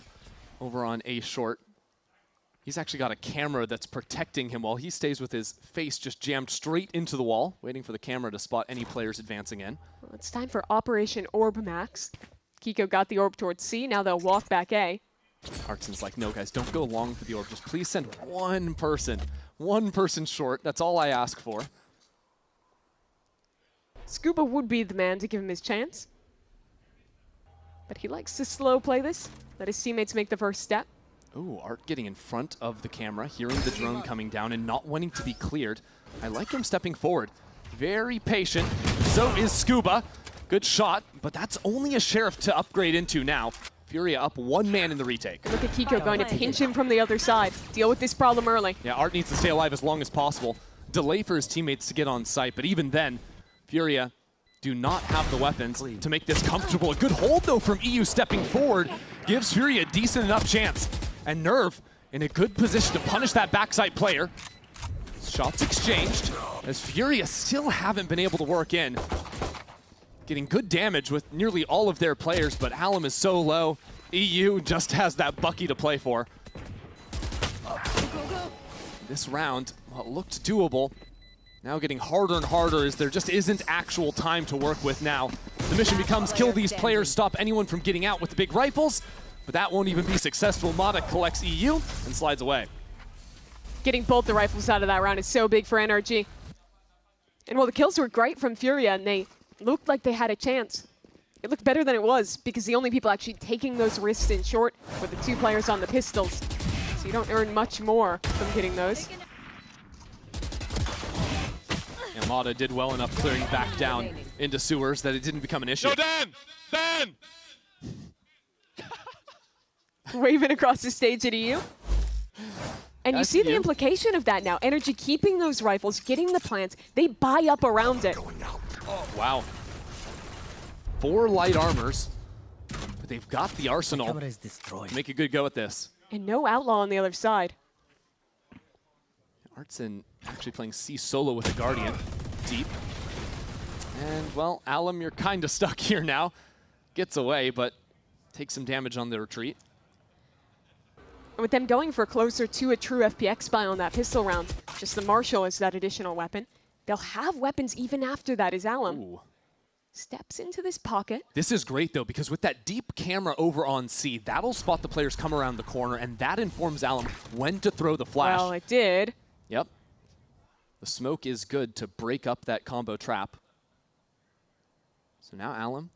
Speaker 1: over on A short. He's actually got a camera that's protecting him while he stays with his face just jammed straight into the wall, waiting for the camera to spot any players advancing in.
Speaker 2: Well, it's time for Operation Orb Max. Kiko got the orb towards C, now they'll walk back A.
Speaker 1: Artson's like, no guys, don't go long for the orb. Just please send one person short. That's all I ask for.
Speaker 2: Scuba would be the man to give him his chance. But he likes to slow play this, let his teammates make the first step.
Speaker 1: Ooh, Art getting in front of the camera, hearing the drone coming down and not wanting to be cleared. I like him stepping forward. Very patient. So is Scuba. Good shot, but that's only a Sheriff to upgrade into now. Furia up one man in the retake.
Speaker 2: Look at Kiko going to pinch him from the other side. Deal with this problem early.
Speaker 1: Yeah, Art needs to stay alive as long as possible. Delay for his teammates to get on site, but even then, Furia do not have the weapons to make this comfortable. A good hold, though, from EU stepping forward gives Furia a decent enough chance. And Nerve in a good position to punish that backside player. Shots exchanged as Furia still haven't been able to work in. Getting good damage with nearly all of their players, but Alum is so low. EU just has that Bucky to play for. This round, well, it looked doable. Now getting harder and harder as there just isn't actual time to work with now. The mission becomes kill these players, stop anyone from getting out with the big rifles, but that won't even be successful. Mata collects EU and slides away.
Speaker 2: Getting both the rifles out of that round is so big for NRG. And while the kills were great from Furia and they looked like they had a chance, it looked better than it was because the only people actually taking those risks in short were the two players on the pistols. So you don't earn much more from getting those.
Speaker 1: And Mata did well enough clearing back down into sewers that it didn't become an issue.
Speaker 4: Yo, Dan! Dan!
Speaker 2: Waving across the stage at EU. And you see the implication of that now. NRG keeping those rifles, getting the plants, they buy up around it.
Speaker 1: Oh, wow. 4 light armors, but they've got the arsenal to make a good go at this.
Speaker 2: And no outlaw on the other side.
Speaker 1: Artson actually playing C solo with the Guardian, deep. And, well, Alum, you're kind of stuck here now. Gets away, but takes some damage on the retreat.
Speaker 2: And with them going for closer to a true FPX buy on that pistol round, just the Marshall is that additional weapon. They'll have weapons even after that as Alum steps into this pocket.
Speaker 1: This is great, though, because with that deep camera over on C, that'll spot the players come around the corner, and that informs Alum when to throw the flash.
Speaker 2: Well, it did.
Speaker 1: Yep. The smoke is good to break up that combo trap. So now Alum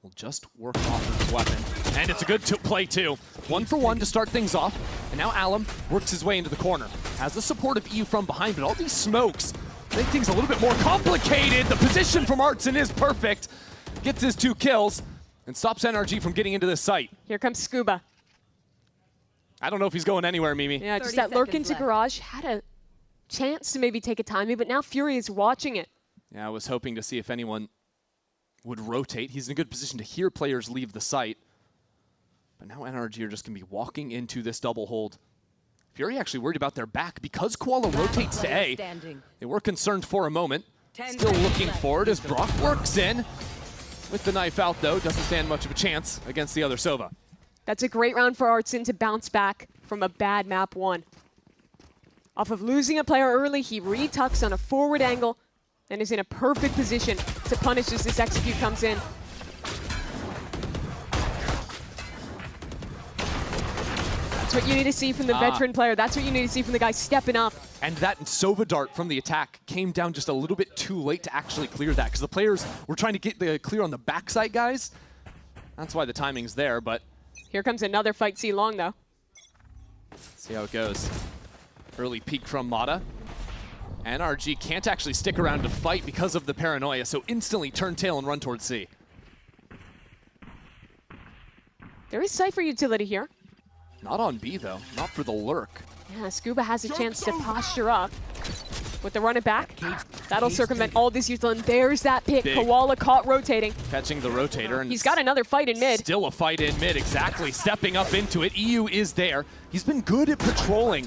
Speaker 1: will just work off of his weapon. And it's a good play, too. 1 for 1 to start things off. And now Alum works his way into the corner. Has the support of EU from behind, but all these smokes make things a little bit more complicated. The position from Artson is perfect. Gets his 2 kills and stops NRG from getting into this site.
Speaker 2: Here comes Scuba.
Speaker 1: I don't know if he's going anywhere, Mimi.
Speaker 2: Yeah, just that lurk into garage. Had a chance to maybe take a timing, but now Fury is watching it.
Speaker 1: Yeah, I was hoping to see if anyone would rotate. He's in a good position to hear players leave the site. But now NRG are just going to be walking into this double hold. Fury actually worried about their back because Koala rotates to A. They were concerned for a moment. Still looking forward as Brock works in. With the knife out, though, doesn't stand much of a chance against the other Sova.
Speaker 2: That's a great round for Artson to bounce back from a bad map 1. Off of losing a player early, he retucks on a forward angle and is in a perfect position to punish as this execute comes in. That's what you need to see from the veteran player. That's what you need to see from the guy stepping up.
Speaker 1: And that Sova dart from the attack came down just a little bit too late to actually clear that because the players were trying to get the clear on the backside guys. That's why the timing's there, but...
Speaker 2: Here comes another fight C long, though.
Speaker 1: See how it goes. Early peek from Mata. NRG can't actually stick around to fight because of the paranoia, so instantly turn tail and run towards C.
Speaker 2: There is Cypher utility here.
Speaker 1: Not on B, though. Not for the lurk.
Speaker 2: Yeah, Scuba has a chance to posture up. With the run it back, that'll circumvent all this util, and there's that pick.
Speaker 1: Big.
Speaker 2: Koala caught rotating.
Speaker 1: Catching the rotator. And
Speaker 2: he's got another fight in mid.
Speaker 1: Still a fight in mid, exactly. Stepping up into it. EU is there. He's been good at patrolling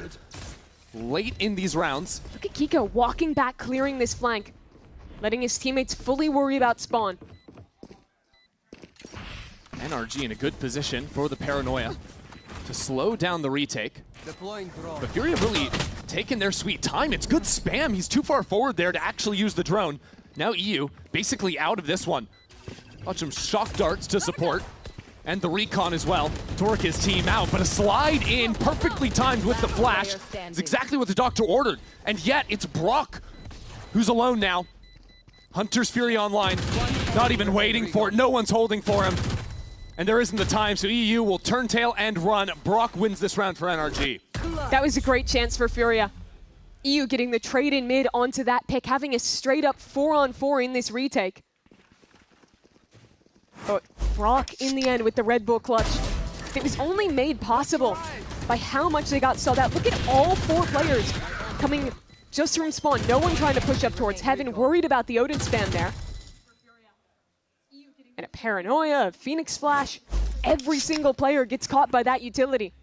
Speaker 1: late in these rounds.
Speaker 2: Look at Kiko walking back, clearing this flank, letting his teammates fully worry about spawn.
Speaker 1: NRG in a good position for the paranoia to slow down the retake. But Fury have really taken their sweet time. It's good spam. He's too far forward there to actually use the drone. Now EU basically out of this one. Watch him shock darts to support. And the recon as well. Torque his team out, but a slide in perfectly timed with the flash. It's exactly what the doctor ordered. And yet it's Brock who's alone now. Hunter's Fury online. Not even waiting for it. No one's holding for him. And there isn't the time, so EU will turn tail and run. Brock wins this round for NRG.
Speaker 2: That was a great chance for Furia. EU getting the trade in mid onto that pick, having a straight up 4-on-4 in this retake. But Brock in the end with the Red Bull clutch. It was only made possible by how much they got sold out. Look at all 4 players coming just from spawn. No one trying to push up towards Heaven, worried about the Odin spam there. And a Paranoia, a Phoenix Splash. Every single player gets caught by that utility.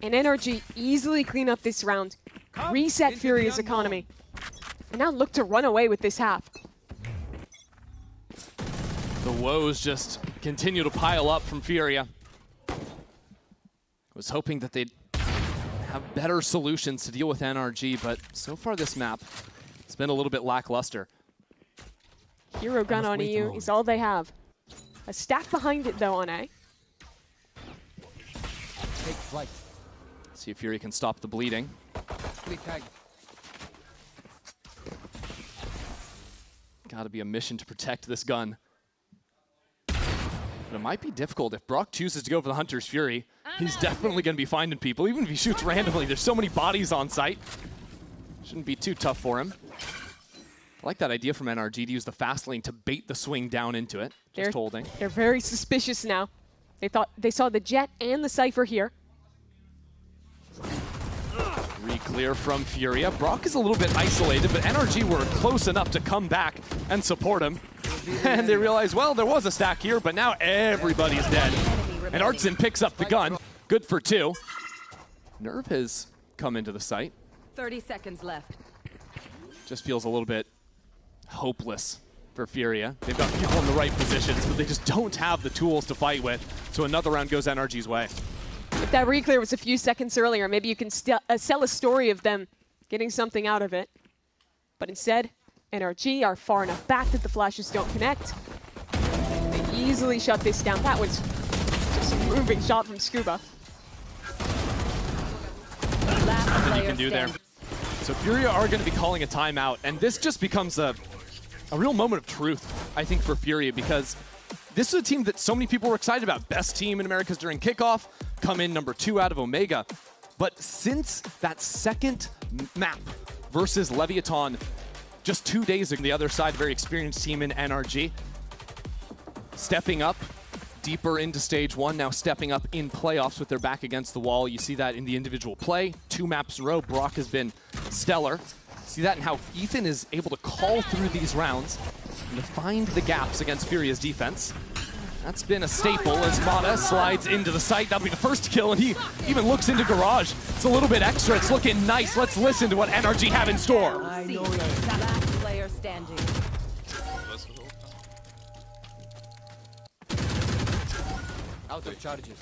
Speaker 2: And NRG easily clean up this round, reset Furia's economy, and now look to run away with this half.
Speaker 1: The woes just continue to pile up from Furia. Was hoping that they'd have better solutions to deal with NRG, but so far this map, it's been a little bit lackluster.
Speaker 2: Hero gun on EU is all they have. A stack behind it though on A.
Speaker 5: Take flight.
Speaker 1: See if Fury can stop the bleeding. Gotta be a mission to protect this gun. But it might be difficult if Brock chooses to go for the Hunter's Fury. He's definitely gonna be finding people, even if he shoots randomly. There's so many bodies on site. Shouldn't be too tough for him. I like that idea from NRG to use the fast lane to bait the swing down into it. Just holding.
Speaker 2: They're very suspicious now. They saw the Jet and the Cypher here.
Speaker 1: Re-clear from Furia. Brock is a little bit isolated, but NRG were close enough to come back and support him. And they realize, well, there was a stack here, but now everybody's dead. And Artson picks up the gun. Good for 2. Nerve has come into the site.
Speaker 3: 30 seconds left.
Speaker 1: Just feels a little bit hopeless for Furia. They've got people in the right positions, but they just don't have the tools to fight with. So another round goes NRG's way.
Speaker 2: If that re-clear was a few seconds earlier, maybe you can sell a story of them getting something out of it. But instead, NRG are far enough back that the flashes don't connect. They easily shut this down. That was just a moving shot from Scuba.
Speaker 1: Nothing you can do there. So Furia are going to be calling a timeout, and this just becomes a real moment of truth, I think, for Furia, because this is a team that so many people were excited about. Best team in Americas during kickoff, come in number 2 out of Omega. But since that second map versus Leviathan just 2 days ago, the other side, very experienced team in NRG, stepping up deeper into stage 1, now stepping up in playoffs with their back against the wall. You see that in the individual play. 2 maps in a row, Brock has been stellar. See that in how Ethan is able to call through these rounds and to find the gaps against Furia's defense. That's been a staple as Mata slides into the site. That'll be the first kill, and he even looks into Garage. It's a little bit extra. It's looking nice. Let's listen to what NRG have in store.
Speaker 3: Last player standing.
Speaker 5: Out of charges.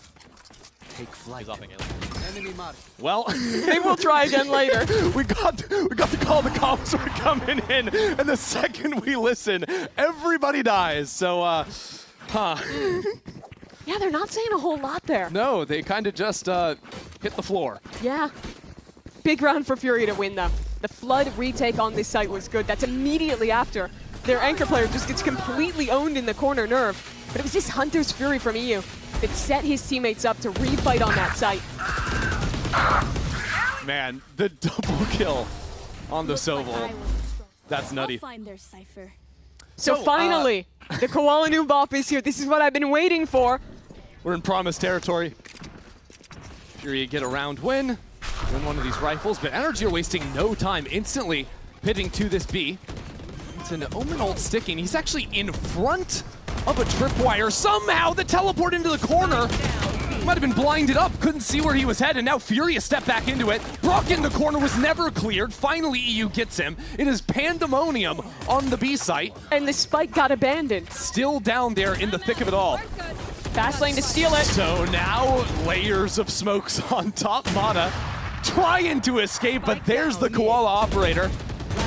Speaker 5: Take flight. Enemy mark.
Speaker 1: Well,
Speaker 2: They will try again later.
Speaker 1: we got to call the comms are coming in, and the second we listen, everybody dies. So,
Speaker 2: Yeah, they're not saying a whole lot there.
Speaker 1: no, they kind of just hit the floor.
Speaker 2: Yeah. Big round for Fury to win, though. The Flood retake on this site was good. That's immediately after their anchor player just gets completely owned in the corner Nerve. But it was this Hunter's Fury from EU that set his teammates up to refight on that site.
Speaker 1: Man, the double kill on the Soval. That's nutty.
Speaker 6: Find their cipher.
Speaker 2: So finally, the Koala Noob Bop is here. This is what I've been waiting for.
Speaker 1: We're in promised territory. Fury get a round win one of these rifles, but NRG are wasting no time, instantly pitting to this B. It's an Omen ult sticking. He's actually in front of a tripwire. Somehow the teleport into the corner. Might have been blinded up, couldn't see where he was headed. Now Furia stepped back into it. Brock in the corner was never cleared. Finally EU gets him. It is pandemonium on the B site.
Speaker 2: And the spike got abandoned.
Speaker 1: Still down there in the thick of it all.
Speaker 2: Fast lane to steal it.
Speaker 1: So now layers of smokes on top. Mata trying to escape, but there's the Koala operator.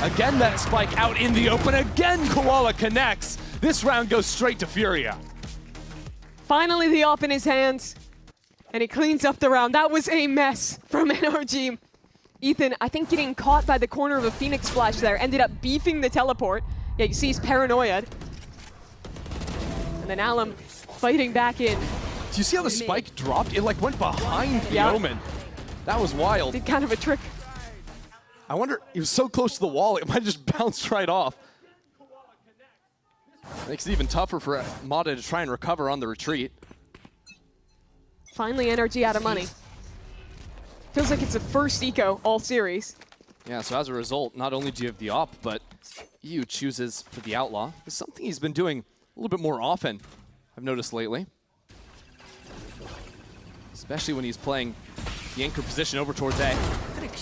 Speaker 1: Again, that spike out in the open. Again, Koala connects. This round goes straight to Furia.
Speaker 2: Finally the op in his hands, and he cleans up the round. That was a mess from NRG. Ethan, I think getting caught by the corner of a Phoenix flash there, ended up beefing the teleport. Yeah, you see he's paranoid. And then Alum fighting back in.
Speaker 1: Do you see how the spike dropped? It like went behind the Omen. That was wild.
Speaker 2: Did kind of a trick.
Speaker 1: I wonder, he was so close to the wall, it might have just bounced right off. Makes it even tougher for Mata to try and recover on the retreat.
Speaker 2: Finally, NRG out of money. Feels like it's the first eco all series.
Speaker 1: Yeah, so as a result, not only do you have the op, but EU chooses for the Outlaw. It's something he's been doing a little bit more often, I've noticed lately. Especially when he's playing the anchor position over towards A.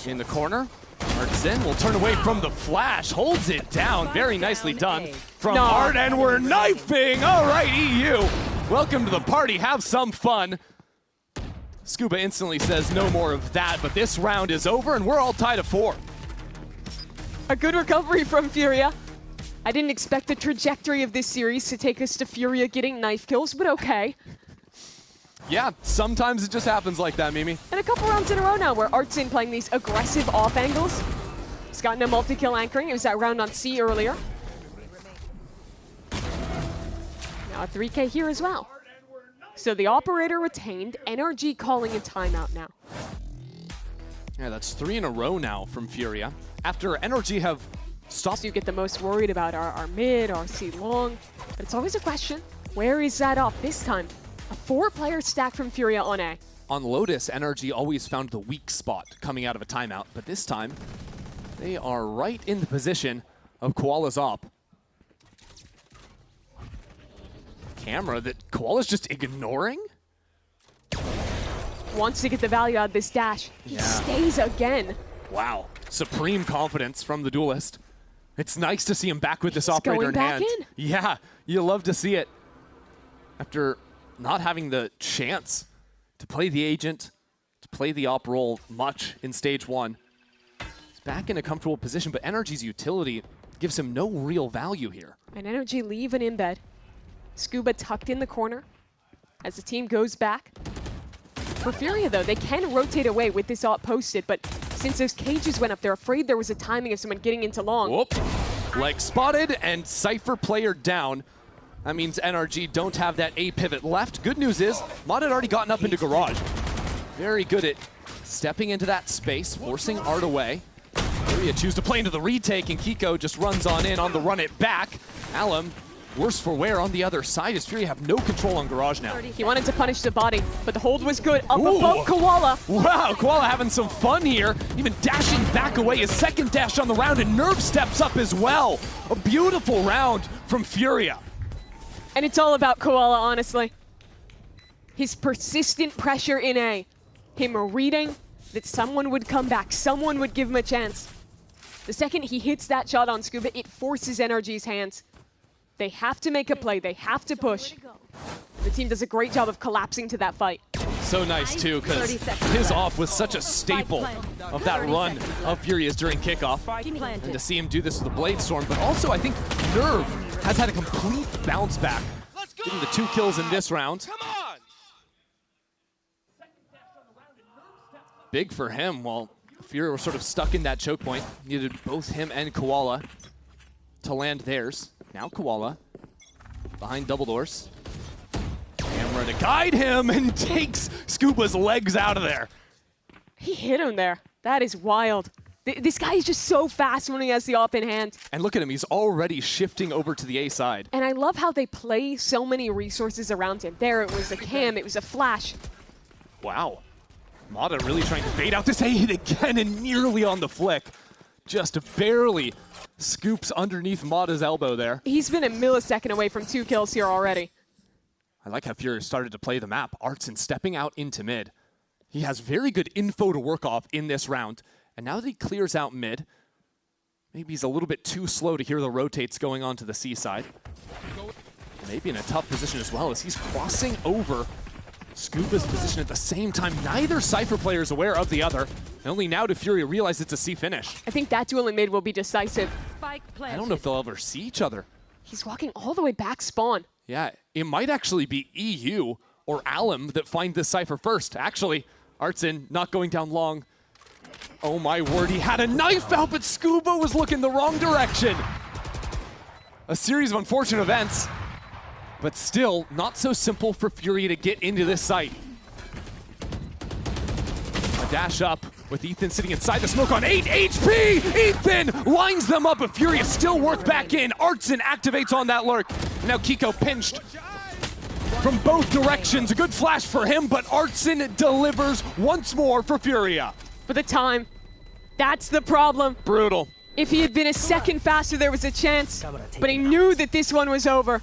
Speaker 1: In the corner, Artsin will turn away from the flash, holds it down. Very nicely done from Art, and we're knifing. All right, EU, welcome to the party. Have some fun. Scuba instantly says no more of that, but this round is over, and we're all tied at 4.
Speaker 2: A good recovery from Furia. I didn't expect the trajectory of this series to take us to Furia getting knife kills, but okay.
Speaker 1: Yeah, sometimes it just happens like that, Mimi.
Speaker 2: And a couple rounds in a row now where Artsin playing these aggressive off angles. He's gotten a multi-kill anchoring. It was that round on C earlier. Now a 3K here as well. So the operator retained, NRG calling a timeout now.
Speaker 1: Yeah, that's 3 in a row now from Furia. After NRG have stopped.
Speaker 2: So you get the most worried about our mid, our C long. But it's always a question, where is that up this time? A 4-player stack from Furia on A.
Speaker 1: On Lotus, NRG always found the weak spot coming out of a timeout, but this time they are right in the position of Koala's op. Camera that Koala's just ignoring?
Speaker 2: Wants to get the value out of this dash. He stays again.
Speaker 1: Wow, supreme confidence from the duelist. It's nice to see him back with this operator in hand. Yeah, you love to see it. After not having the chance to play the agent, to play the op role much in stage 1. He's back in a comfortable position, but NRG's utility gives him no real value here.
Speaker 2: And NRG leave an embed. Scuba tucked in the corner as the team goes back. For Furia, though, they can rotate away with this op posted, but since those cages went up, they're afraid there was a timing of someone getting into long.
Speaker 1: Whoop. Leg spotted and Cypher player down. That means NRG don't have that A pivot left. Good news is, Mod had already gotten up into Garage. Very good at stepping into that space, forcing Art away. Furia choose to play into the retake, and Kiko just runs on in on the run it back. Alum, worse for wear on the other side, as Furia have no control on Garage now.
Speaker 2: He wanted to punish the body, but the hold was good. Up above Koala.
Speaker 1: Wow, Koala having some fun here. Even dashing back away, his second dash on the round, and Nerve steps up as well. A beautiful round from Furia.
Speaker 2: And it's all about Koala, honestly. His persistent pressure in A. Him reading that someone would come back, someone would give him a chance. The second he hits that shot on Scuba, it forces NRG's hands. They have to make a play, they have to push. The team does a great job of collapsing to that fight.
Speaker 1: So nice too, because his off was such a staple of that run of Furia's during kickoff. And to see him do this with a Blade Storm, but also I think Nerve has had a complete bounce back. Getting the 2 kills in this round.
Speaker 4: Come on!
Speaker 1: Big for him, while Furia were sort of stuck in that choke point. Needed both him and Koala to land theirs. Now Koala behind double doors. Camera to guide him and takes Scuba's legs out of there.
Speaker 2: He hit him there. That is wild. This guy is just so fast when he has the op in hand.
Speaker 1: And look at him, he's already shifting over to the A side.
Speaker 2: And I love how they play so many resources around him. There it was a cam, it was a flash.
Speaker 1: Wow. Mata really trying to bait out this A hit again and nearly on the flick. Just barely scoops underneath Mata's elbow there.
Speaker 2: He's been a millisecond away from 2 kills here already.
Speaker 1: I like how Furia started to play the map. Artsin stepping out into mid. He has very good info to work off in this round. And now that he clears out mid, maybe he's a little bit too slow to hear the rotates going on to the C side. maybe in a tough position as well as he's crossing over Scuba's position at the same time. Neither Cypher player is aware of the other. And only now do Furia realize it's a C finish.
Speaker 2: I think that duel in mid will be decisive.
Speaker 3: Spike planted.
Speaker 1: I don't know if they'll ever see each other.
Speaker 2: He's walking all the way back spawn.
Speaker 1: Yeah, it might actually be EU or Alum that find this Cypher first. Actually, Artsin not going down long. Oh my word, he had a knife out, but Scuba was looking the wrong direction. A series of unfortunate events, but still not so simple for Furia to get into this site. A dash up with Ethan sitting inside the smoke on 8 HP. Ethan lines them up, but Furia still work back in. Artsin activates on that lurk. And now Kiko pinched from both directions. A good flash for him, but Artsin delivers once more for Furia.
Speaker 2: For the time, that's the problem.
Speaker 1: Brutal.
Speaker 2: If he had been a second faster, there was a chance, but he knew that this one was over.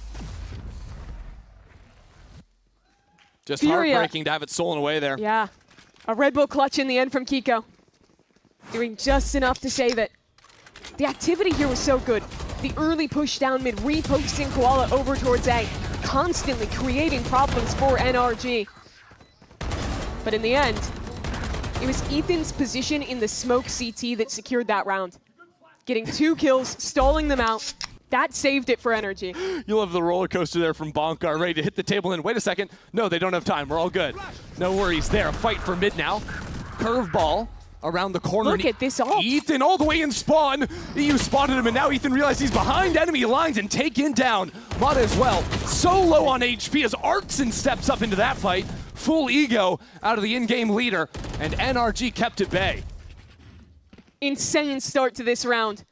Speaker 1: Just
Speaker 2: Furia.
Speaker 1: heartbreaking to have it stolen away there.
Speaker 2: Yeah, a Red Bull clutch in the end from Kiko. Doing just enough to save it. The activity here was so good. The early push down mid, reposting Koala over towards A, constantly creating problems for NRG. But in the end, it was Ethan's position in the smoke CT that secured that round. Getting 2 kills, stalling them out. That saved it for NRG.
Speaker 1: You love the roller coaster there from Bonkar, ready to hit the table and wait a second. No, they don't have time. We're all good. No worries there. A fight for mid now. Curveball around the corner.
Speaker 2: Look at this ult.
Speaker 1: Ethan all the way in spawn. EU spotted him, and now Ethan realizes he's behind enemy lines and taken down. Mata as well. So low on HP as Artsin steps up into that fight. Full ego out of the in-game leader, and NRG kept at bay.
Speaker 2: Insane start to this round.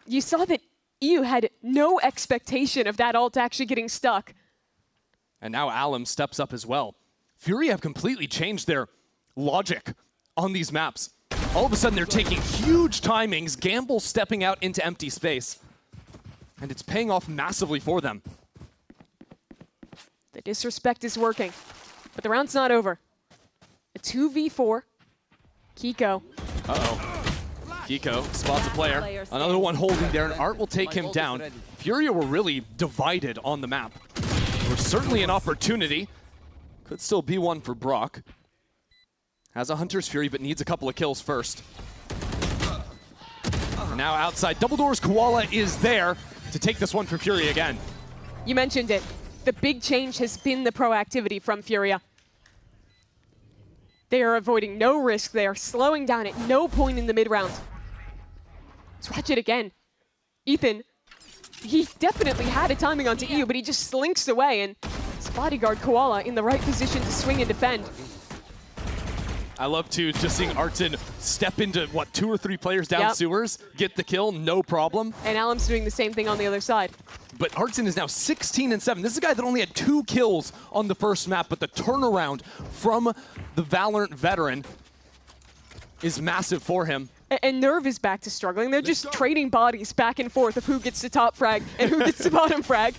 Speaker 2: You saw that EU had no expectation of that ult actually getting stuck.
Speaker 1: And now Alum steps up as well. Fury have completely changed their logic on these maps. All of a sudden they're taking huge timings, Gamble stepping out into empty space. And it's paying off massively for them.
Speaker 2: The disrespect is working, but the round's not over. A 2v4. Kiko.
Speaker 1: Uh-oh. Kiko spots a player. Another one holding there, and Art will take him down. Furia were really divided on the map. There's certainly an opportunity. Could still be one for Brock. Has a Hunter's Fury, but needs a couple of kills first. And now outside, Double Doors Koala is there to take this one for Furia again.
Speaker 2: You mentioned it. The big change has been the proactivity from Furia. They are avoiding no risk. They are slowing down at no point in the mid-round. Let's watch it again. Ethan, he definitely had a timing onto EU, but he just slinks away, and his bodyguard Koala in the right position to swing and defend.
Speaker 1: I love to just seeing Artsin step into, what, 2 or 3 players down sewers, get the kill, no problem.
Speaker 2: And Alum's doing the same thing on the other side.
Speaker 1: But Artsin is now 16-7. This is a guy that only had 2 kills on the first map, but the turnaround from the Valorant veteran is massive for him.
Speaker 2: And Nerve is back to struggling. They're just trading bodies back and forth of who gets to top frag and who gets to bottom frag.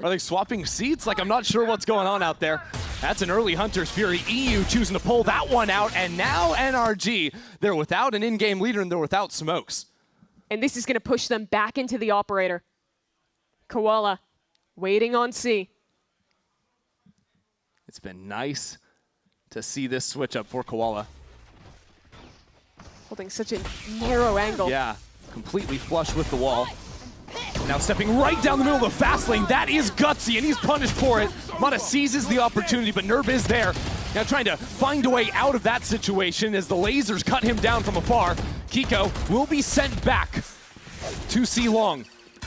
Speaker 1: Are they swapping seats? Like, I'm not sure what's going on out there. That's an early Hunter's Fury. EU choosing to pull that one out, and now NRG, they're without an in-game leader and they're without smokes.
Speaker 2: And this is going to push them back into the operator. Koala waiting on C.
Speaker 1: It's been nice to see this switch up for Koala.
Speaker 2: Holding such a narrow angle.
Speaker 1: Yeah, completely flush with the wall. Now stepping right down the middle of the fast lane. That is gutsy, and he's punished for it. Mata seizes the opportunity, but Nerve is there. Now trying to find a way out of that situation as the lasers cut him down from afar. Kiko will be sent back to C long.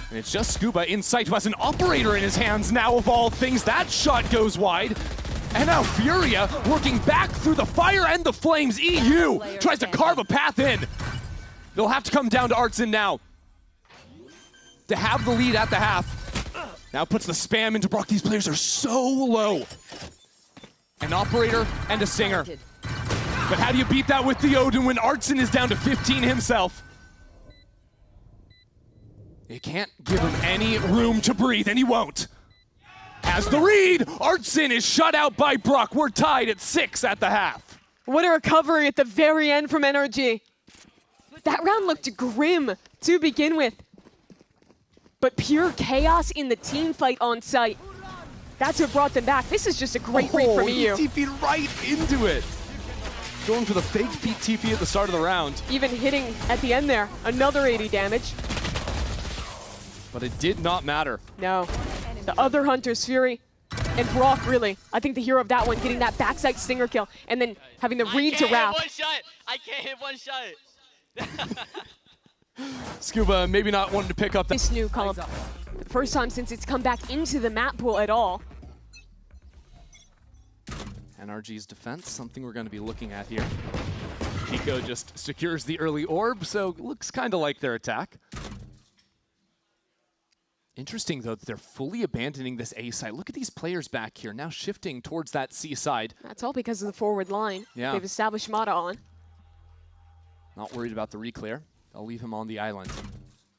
Speaker 1: And it's just Scuba in sight, who has an operator in his hands now, of all things. That shot goes wide. And now Furia working back through the fire and the flames. EU tries to carve a path in. They'll have to come down to Artsin now to have the lead at the half. Now puts the spam into Brock. These players are so low. An operator and a stinger. But how do you beat that with the Odin when Artsin is down to 15 himself? You can't give him any room to breathe, and he won't. Has the read. Artsin is shut out by Brock. We're tied at 6 at the half.
Speaker 2: What a recovery at the very end from NRG. That round looked grim to begin with. but pure chaos in the team fight on site. That's what brought them back. This is just a great read from EU.
Speaker 1: He TP'd right into it. Going for the fake peek TP at the start of the round.
Speaker 2: Even hitting at the end there, another 80 damage.
Speaker 1: But it did not matter.
Speaker 2: No, the other Hunters, Fury and Brock, really. I think the hero of that one, getting that backside stinger kill, and then having the read to wrap.
Speaker 4: I can't hit one shot.
Speaker 1: Scuba maybe not wanting to pick up that.
Speaker 2: This new column, the first time since it's come back into the map pool at all.
Speaker 1: NRG's defense, something we're going to be looking at here. Kiko just secures the early orb, so looks kind of like their attack. Interesting, though, that they're fully abandoning this A side. Look at these players back here, now shifting towards that C side.
Speaker 2: That's all because of the forward line.
Speaker 1: Yeah.
Speaker 2: They've established Mata on.
Speaker 1: Not worried about the reclear. They'll leave him on the island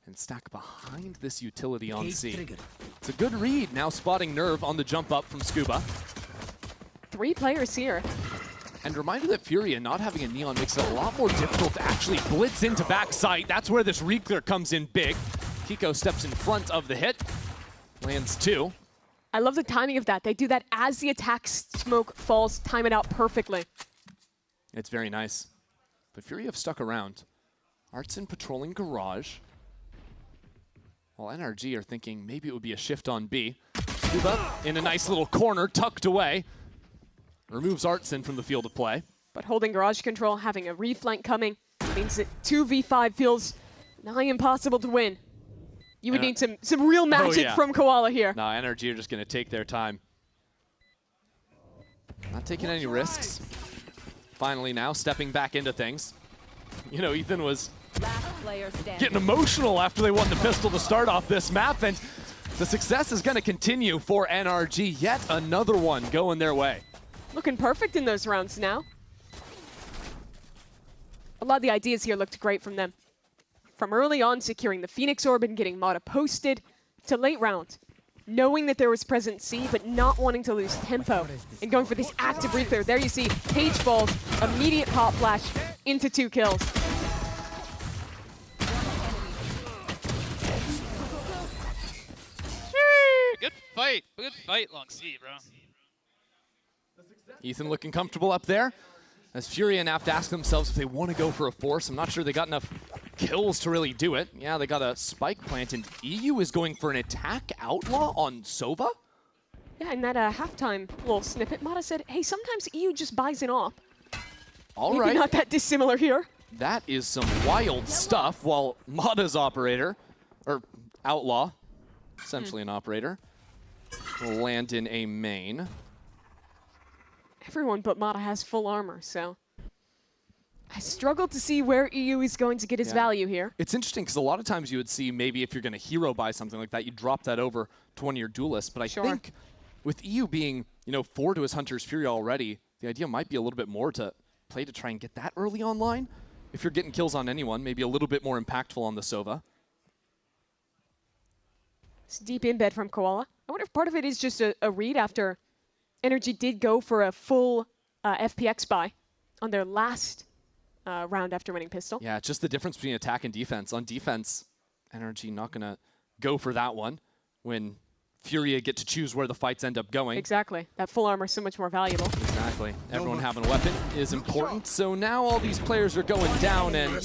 Speaker 1: and stack behind this utility on C. It's a good read, now spotting Nerve on the jump up from Scuba.
Speaker 2: 3 players here.
Speaker 1: And reminder that Furia not having a Neon makes it a lot more difficult to actually blitz into backside. That's where this reclear comes in big. Kiko steps in front of the hit, lands 2.
Speaker 2: I love the timing of that. They do that as the attack smoke falls, time it out perfectly.
Speaker 1: It's very nice. But Fury have stuck around. Artson patrolling Garage. While NRG are thinking maybe it would be a shift on B. Scuba in a nice little corner, tucked away. Removes Artson from the field of play.
Speaker 2: But holding Garage control, having a reflank coming, means that 2v5 feels nigh impossible to win. You would need some real magic from Koala here.
Speaker 1: No, NRG are just going to take their time. Not taking any risks. Finally now, stepping back into things. You know, Ethan was getting emotional after they won the pistol to start off this map, and the success is going to continue for NRG. Yet another one going their way.
Speaker 2: Looking perfect in those rounds now. A lot of the ideas here looked great from them. From early on, securing the Phoenix Orb and getting Mata posted, to late round, knowing that there was present C, but not wanting to lose tempo, and going for this active reclear. There you see Page falls, immediate pop flash into 2 kills.
Speaker 4: Good fight, Long C, bro.
Speaker 1: Ethan looking comfortable up there. As Fury and have to ask themselves if they want to go for a force. I'm not sure they got enough kills to really do it. Yeah, they got a spike plant, and EU is going for an attack outlaw on Sova.
Speaker 2: Yeah, in that halftime little snippet, Mata said, hey, sometimes EU just buys an op.
Speaker 1: All
Speaker 2: Maybe
Speaker 1: right.
Speaker 2: not that dissimilar here.
Speaker 1: That is some wild stuff, while Mata's operator, or outlaw, essentially an operator, will land in a main.
Speaker 2: Everyone but Mata has full armor, so I struggle to see where EU is going to get his value here.
Speaker 1: It's interesting because a lot of times you would see maybe if you're going to hero buy something like that, you drop that over to one of your duelists. But I think with EU being, you know, 4 to his Hunter's Fury already, the idea might be a little bit more to play to try and get that early online. If you're getting kills on anyone, maybe a little bit more impactful on the Sova.
Speaker 2: It's deep in bed from Koala. I wonder if part of it is just a read after NRG did go for a full FPX buy on their last round after winning pistol.
Speaker 1: Yeah, just the difference between attack and defense. On defense, NRG not going to go for that one when Furia get to choose where the fights end up going.
Speaker 2: Exactly. That full armor is so much more valuable.
Speaker 1: Exactly. Everyone having a weapon is important. So now all these players are going down, and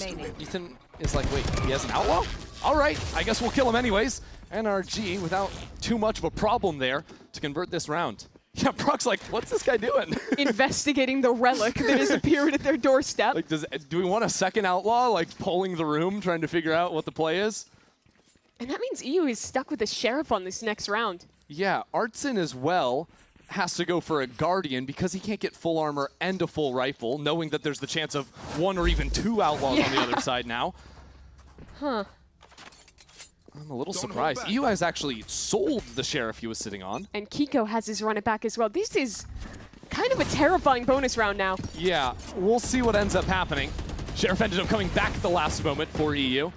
Speaker 1: Ethan is like, wait, he has an outlaw? All right, I guess we'll kill him anyways. NRG without too much of a problem there to convert this round. Yeah, Brock's like, what's this guy doing?
Speaker 2: Investigating the relic that has appeared at their doorstep.
Speaker 1: Like, do we want a second outlaw, like polling the room, trying to figure out what the play is?
Speaker 2: And that means EU is stuck with the Sheriff on this next round.
Speaker 1: Yeah, Artson as well has to go for a Guardian because he can't get full armor and a full rifle, knowing that there's the chance of 1 or even 2 outlaws on the other side now.
Speaker 2: Huh.
Speaker 1: I'm a little surprised. EU has actually sold the Sheriff he was sitting on.
Speaker 2: And Kiko has his run it back as well. This is kind of a terrifying bonus round now.
Speaker 1: Yeah, we'll see what ends up happening. Sheriff ended up coming back at the last moment for EU.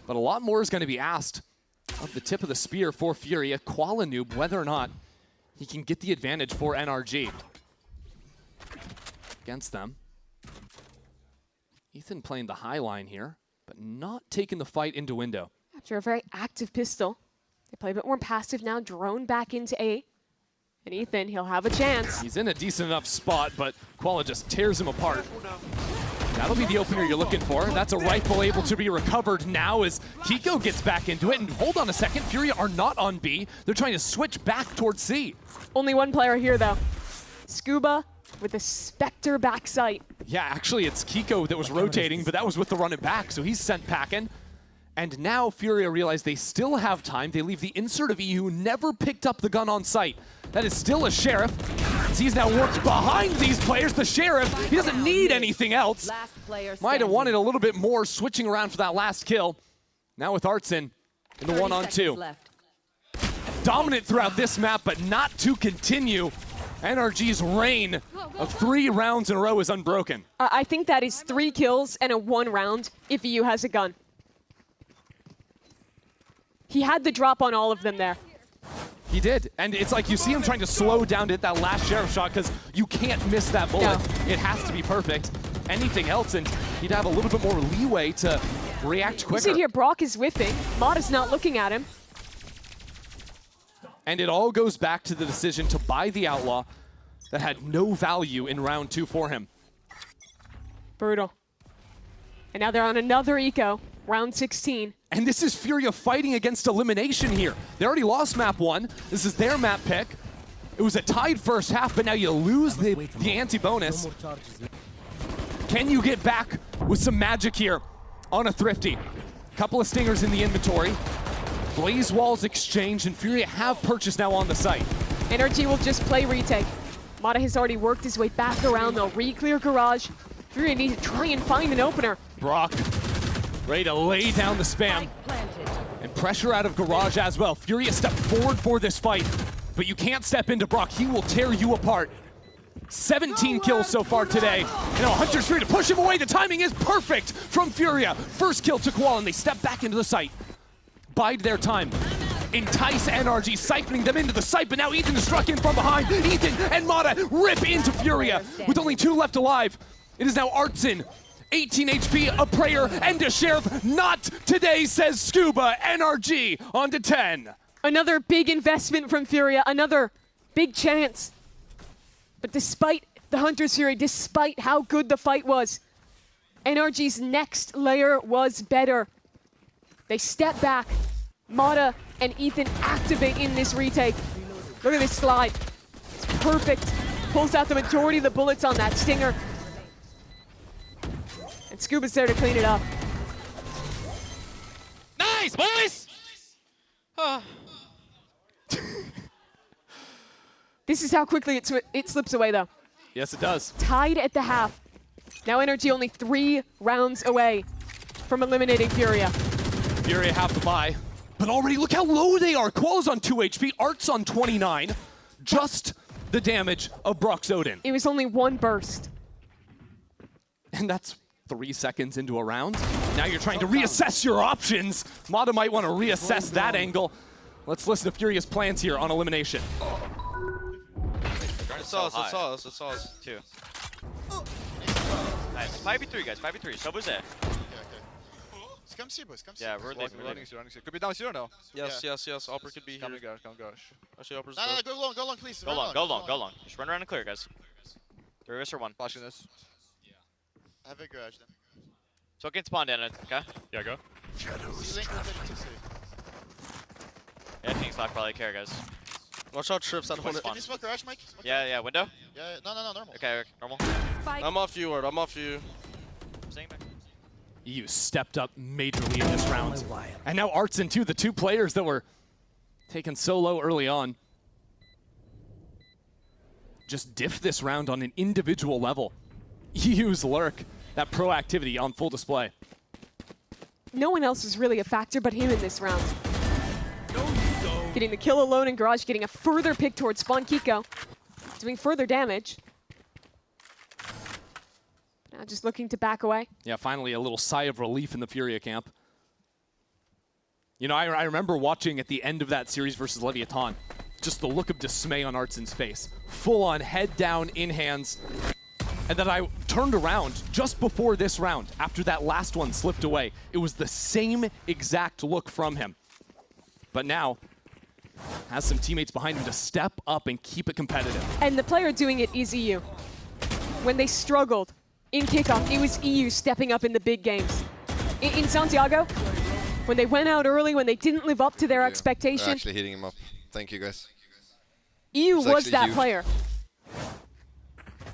Speaker 1: But a lot more is going to be asked of the tip of the spear for Fury, a Koala noob, whether or not he can get the advantage for NRG against them. Ethan playing the high line here, but not taking the fight into window.
Speaker 2: After a very active pistol, they play a bit more passive now, drone back into A. And Ethan, he'll have a chance.
Speaker 1: He's in a decent enough spot, but Koala just tears him apart. That'll be the opener you're looking for. That's a rifle able to be recovered now as Kiko gets back into it. And hold on a second, Furia are not on B. They're trying to switch back towards C.
Speaker 2: Only one player here, though. Scuba with a Spectre backside.
Speaker 1: Yeah, actually, it's Kiko that was rotating, but that was with the run it back, so he's sent packing. And now Furia realize they still have time. They leave the insert of E, who never picked up the gun on site. That is still a Sheriff. He's now worked behind these players. The Sheriff, he doesn't need anything else. Might have wanted a little bit more switching around for that last kill. Now with Artson in the 1-on-2. Dominant throughout this map, but not to continue. NRG's reign of 3 rounds in a row is unbroken.
Speaker 2: I think that is 3 kills and a 1 round if EU has a gun. He had the drop on all of them there.
Speaker 1: He did, and it's like you see him trying to slow down to hit that last Sheriff shot because you can't miss that bullet.
Speaker 2: No.
Speaker 1: It has to be perfect. Anything else, and he'd have a little bit more leeway to react quicker.
Speaker 2: You see here, Brock is whiffing. Mata's not looking at him.
Speaker 1: And it all goes back to the decision to buy the Outlaw that had no value in round 2 for him.
Speaker 2: Brutal. And now they're on another eco, round 16.
Speaker 1: And this is Furia fighting against elimination here. They already lost map 1. This is their map pick. It was a tied first half, but now you lose the anti-bonus. Can you get back with some magic here on a Thrifty? Couple of stingers in the inventory. Blaze walls exchange, and Furia have purchase now on the site.
Speaker 2: NRG will just play retake. Mata has already worked his way back around. They'll re-clear garage. Furia need to try and find an opener.
Speaker 1: Brock ready to lay down the spam. And pressure out of garage as well. Furia step forward for this fight, but you can't step into Brock. He will tear you apart. 17 kills so far today. And now Hunter's free to push him away. The timing is perfect from Furia. First kill to Koala, and they step back into the site. Bide their time. Entice NRG, siphoning them into the site, but now Ethan is struck in from behind. Ethan and Mata rip into Furia with only 2 left alive. It is now Artson. 18 HP, a prayer, and a Sheriff. Not today, says Scuba. NRG on to 10.
Speaker 2: Another big investment from Furia, another big chance. But despite the Hunter's Fury, despite how good the fight was, NRG's next layer was better. They step back. Mata and Ethan activate in this retake. Look at this slide. It's perfect. Pulls out the majority of the bullets on that stinger. And Scuba's there to clean it up.
Speaker 4: Nice, boys!
Speaker 2: This is how quickly it slips away, though.
Speaker 1: Yes, it does.
Speaker 2: Tied at the half. Now NRG only 3 rounds away from eliminating Furia.
Speaker 1: Furia have to buy. But already look how low they are. Koala's on 2 HP, Art's on 29. Just the damage of Brock's Odin.
Speaker 2: It was only 1 burst.
Speaker 1: And that's 3 seconds into a round. Now you're trying to reassess your options. Mata might want to reassess that angle. Let's listen to Furia's plans here on elimination.
Speaker 6: It's us, too. Nice. 5v3, guys, 5v3. Sobo's there.
Speaker 7: Come see, boys. Come see.
Speaker 6: Yeah, we're leaving.
Speaker 7: Could be down here or no?
Speaker 6: Yes. Upper could be here.
Speaker 7: Come gosh.
Speaker 6: Actually, upper's
Speaker 7: No, go long, please.
Speaker 6: Go long. Just run around and clear, guys. 3 of us or 1.
Speaker 7: Flashing this. I have a garage then.
Speaker 6: So get spawned in it, okay?
Speaker 4: Yeah, go.
Speaker 6: Yeah, King's lock probably care, guys.
Speaker 8: Watch out, trips. I don't want
Speaker 6: Spawn.
Speaker 7: Can you smoke garage, Mike?
Speaker 6: Yeah, window?
Speaker 7: Yeah, no, normal.
Speaker 6: Okay, normal.
Speaker 8: I'm off you, Ward. I'm off you.
Speaker 6: Staying back.
Speaker 1: EU stepped up majorly in this round. And now Artson too, the 2 players that were taken so low early on. Just diff this round on an individual level. EU's lurk, that proactivity on full display.
Speaker 2: No one else is really a factor but him in this round. Getting the kill alone in garage, getting a further pick towards Spawn Kiko. Doing further damage. Now just looking to back away.
Speaker 1: Yeah, finally a little sigh of relief in the Furia camp. You know, I remember watching at the end of that series versus Leviathan, just the look of dismay on Artson's face. Full on, head down, in hands. and that I turned around just before this round, after that last one slipped away. It was the same exact look from him. But now, has some teammates behind him to step up and keep it competitive.
Speaker 2: And the player doing it is EU. When they struggled in kickoff, it was EU stepping up in the big games. In Santiago, when they went out early, when they didn't live up to their
Speaker 9: They're
Speaker 2: expectation,
Speaker 9: actually hitting him up. Thank you, guys.
Speaker 2: EU
Speaker 9: It's
Speaker 2: was
Speaker 9: actually
Speaker 2: that
Speaker 9: huge.
Speaker 2: player.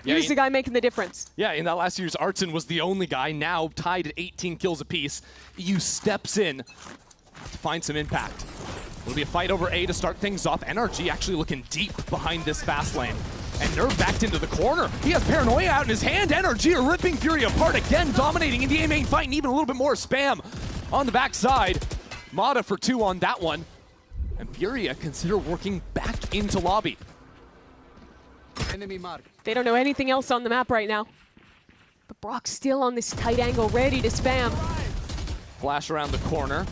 Speaker 2: He
Speaker 1: Yeah,
Speaker 2: was the guy making the difference.
Speaker 1: Yeah, in that last year's Artson was the only guy, now tied at 18 kills apiece. EU steps in to find some impact. It'll be a fight over A to start things off. NRG actually looking deep behind this fast lane. And Nerve backed into the corner. He has Paranoia out in his hand. NRG are ripping Fury apart again, dominating in the A main fight, and even a little bit more spam on the backside. Mata for 2 on that one. And Furia consider working back into lobby.
Speaker 5: Enemy mark.
Speaker 2: They don't know anything else on the map right now. But Brock's still on this tight angle, ready to spam.
Speaker 1: Flash around the corner.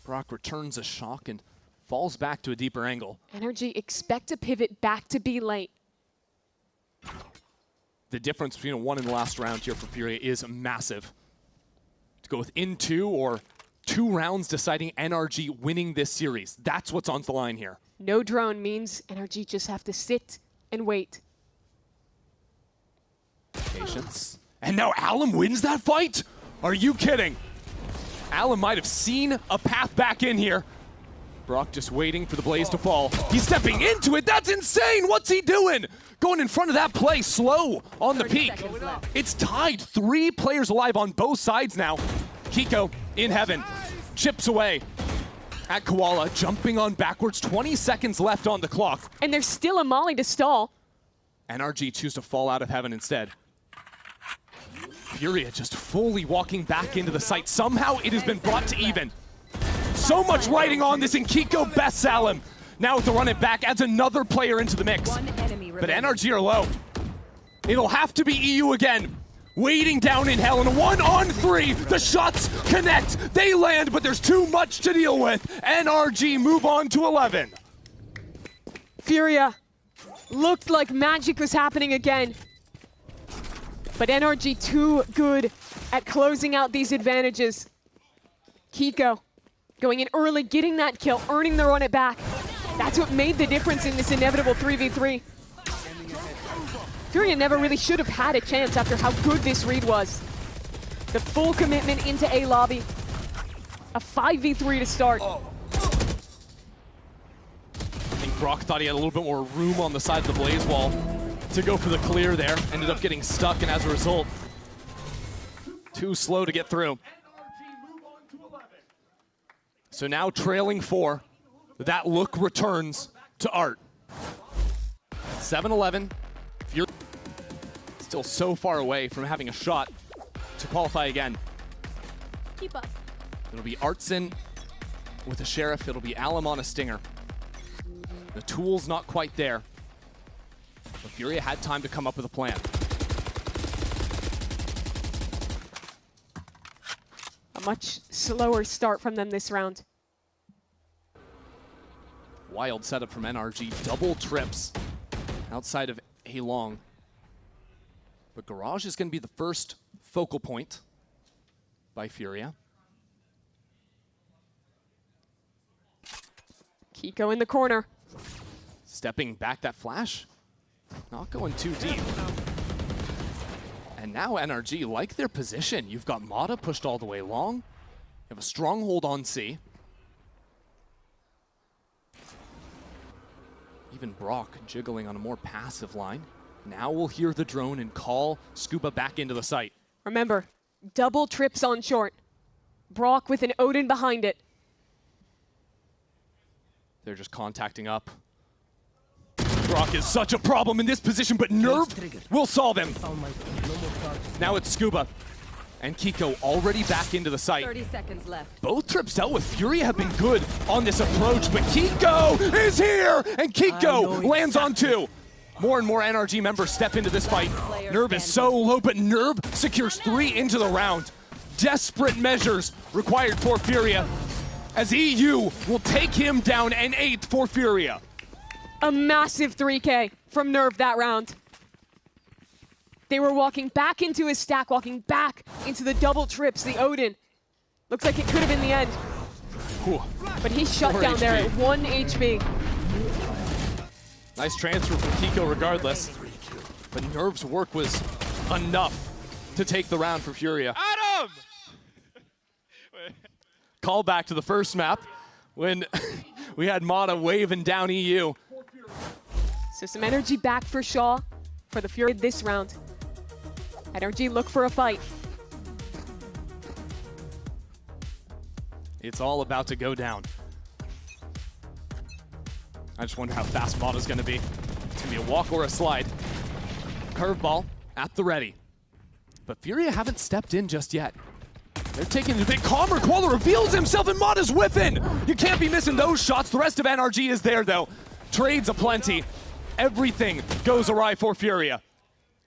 Speaker 1: Brock returns a shock and falls back to a deeper angle.
Speaker 2: NRG expect to pivot back to B late.
Speaker 1: The difference between a 1 and the last round here for Furia is massive. To go within 2 or 2 rounds deciding NRG winning this series. That's what's on the line here.
Speaker 2: No drone means NRG just have to sit and wait.
Speaker 1: Patience. And now Alum wins that fight? Are you kidding? Alum might have seen a path back in here. Brock just waiting for the blaze to fall. He's stepping into it. That's insane. What's he doing? Going in front of that play, slow on the
Speaker 3: 30
Speaker 1: peak.
Speaker 3: seconds left.
Speaker 1: It's tied. 3 players alive on both sides now. Kiko in heaven. Chips away at Koala, jumping on backwards. 20 seconds left on the clock.
Speaker 2: And there's still a molly to stall.
Speaker 1: NRG choose to fall out of heaven instead. Furia just fully walking back into the site. Somehow it has been brought to even. So much writing on this, and Kiko bests Alum. Now with the run it back, adds another player into the mix.
Speaker 3: One enemy
Speaker 1: But
Speaker 3: remaining.
Speaker 1: NRG are low. It'll have to be EU again. Waiting down in hell, and a 1-on-3. The shots connect. They land, but there's too much to deal with. NRG move on to 11.
Speaker 2: Furia looked like magic was happening again. But NRG too good at closing out these advantages. Kiko going in early, getting that kill, earning the run it back. That's what made the difference in this inevitable 3v3. Furia never really should have had a chance after how good this read was. The full commitment into A lobby. A 5v3 to start.
Speaker 1: I think Brock thought he had a little bit more room on the side of the blaze wall to go for the clear there. Ended up getting stuck, and as a result, too slow to get through. So now trailing 4. That look returns to Art. 7-11. Fury still so far away from having a shot to qualify again.
Speaker 3: Keep up.
Speaker 1: It'll be Artson with a Sheriff. It'll be Alum on a Stinger. The tool's not quite there. But Furia had time to come up with a plan.
Speaker 2: A much slower start from them this round.
Speaker 1: Wild setup from NRG. Double trips outside of A long. But Garage is going to be the first focal point by Furia.
Speaker 2: Kiko in the corner.
Speaker 1: Stepping back, that flash. Not going too deep. And now NRG like their position. You've got Mata pushed all the way long. You have a stronghold on C. Even Brock jiggling on a more passive line. Now we'll hear the drone and call Scuba back into the site.
Speaker 2: Remember, double trips on short. Brock with an Odin behind it.
Speaker 1: They're just contacting up. Brock is such a problem in this position, but Nerve will solve him. Now it's Scuba. And Kiko already back into the site.
Speaker 3: 30 seconds left.
Speaker 1: Both trips dealt with. Furia have been good on this approach, but Kiko is here! And Kiko lands on 2. More and more NRG members step into this fight. Nerve is so low, but Nerve secures 3 into the round. Desperate measures required for Furia, as EU will take him down an 8th for Furia.
Speaker 2: A massive 3K from Nerve that round. They were walking back into his stack, walking back into the double trips, the Odin. Looks like it could have been the end.
Speaker 1: Whew.
Speaker 2: But he shut
Speaker 1: 4
Speaker 2: down there
Speaker 1: HP.
Speaker 2: at 1 HP.
Speaker 1: Nice transfer from Kiko regardless. But Nerve's work was enough to take the round for Furia.
Speaker 6: Adam!
Speaker 1: Call back to the first map when we had Mata waving down EU.
Speaker 2: So some energy back for Shaw for the Fury this round. NRG look for a fight.
Speaker 1: It's all about to go down. I just wonder how fast Mata's gonna be. It's gonna be a walk or a slide. Curveball at the ready. But Furia haven't stepped in just yet. They're taking it a bit calmer. Koala reveals himself and Mata's whiffing. You can't be missing those shots. The rest of NRG is there though. Trades aplenty. Everything goes awry for Furia.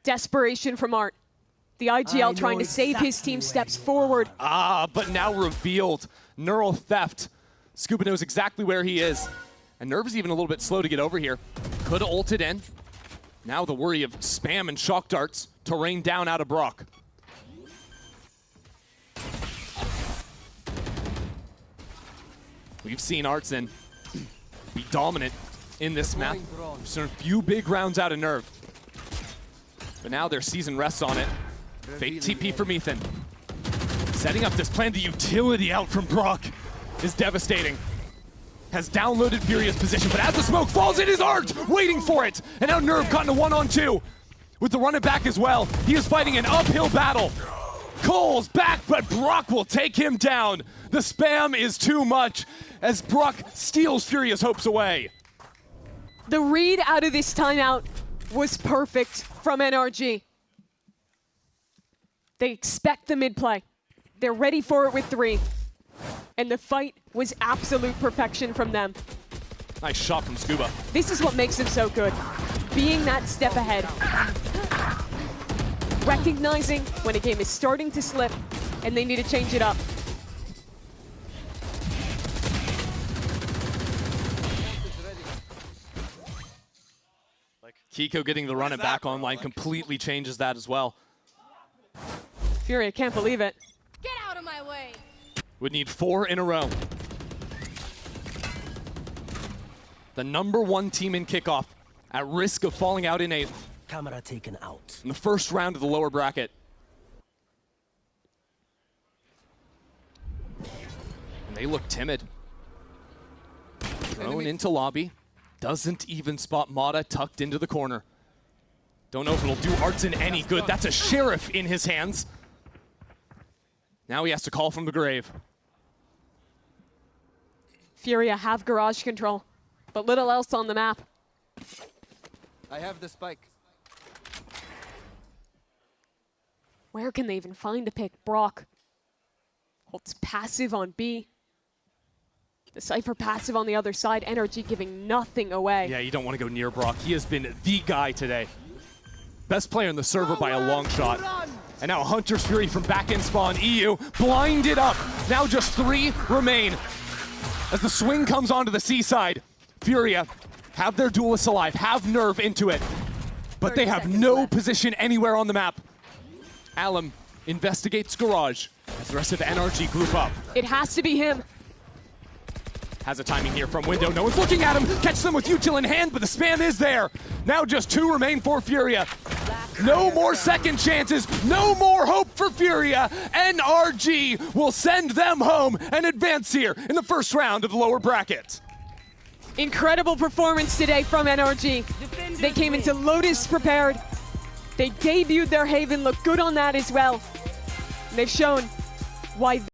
Speaker 2: Desperation from Art. The IGL trying to save his team steps forward.
Speaker 1: But now revealed. Neural theft. Scuba knows exactly where he is. And Nerve's even a little bit slow to get over here. Could have ulted in. Now the worry of spam and shock darts to rain down out of Brock. We've seen Artson be dominant in this map. We've seen a few big rounds out of Nerve. But now their season rests on it. Fake TP from Ethan. Setting up this plan, the utility out from Brock is devastating. Has downloaded Furia's position, but as the smoke falls, it is Art waiting for it. And now Nerve caught in a 1-on-2 with the run it back as well. He is fighting an uphill battle. Cole's back, but Brock will take him down. The spam is too much as Brock steals Furia's hopes away.
Speaker 2: The read out of this timeout was perfect from NRG. They expect the mid play. They're ready for it with 3. And the fight was absolute perfection from them.
Speaker 1: Nice shot from Scuba.
Speaker 2: This is what makes them so good. Being that step ahead. Recognizing when a game is starting to slip and they need to change it up.
Speaker 1: Kiko getting the run it back online completely changes that as well.
Speaker 2: Furia can't believe it.
Speaker 3: Get out of my way.
Speaker 1: Would need 4 in a row. The #1 team in kickoff at risk of falling out in 8th.
Speaker 5: Camera taken out.
Speaker 1: In the first round of the lower bracket. And they look timid. Thrown into lobby. Doesn't even spot Mata tucked into the corner. Don't know if it'll do Artson any good. That's a sheriff in his hands. Now he has to call from the grave.
Speaker 2: Furia have garage control, but little else on the map.
Speaker 5: I have the spike.
Speaker 2: Where can they even find a pick? Brock holds passive on B. The Cypher passive on the other side. NRG giving nothing away.
Speaker 1: Yeah, you don't want to go near Brock. He has been the guy today. Best player in the server by a long shot. And now Hunter's Fury from back in spawn. EU blinded up. Now just 3 remain. As the swing comes onto the seaside, Furia have their duelists alive, have Nerve into it. But they have no position anywhere on the map. Alum investigates garage as the rest of the NRG group up.
Speaker 2: It has to be him.
Speaker 1: Has a timing here from window. No one's looking at him. Catch them with util in hand, but the spam is there. Now just 2 remain for Furia. No more second chances. No more hope for Furia. NRG will send them home and advance here in the first round of the lower bracket.
Speaker 2: Incredible performance today from NRG. They came into Lotus prepared. They debuted their Haven, looked good on that as well. And they've shown why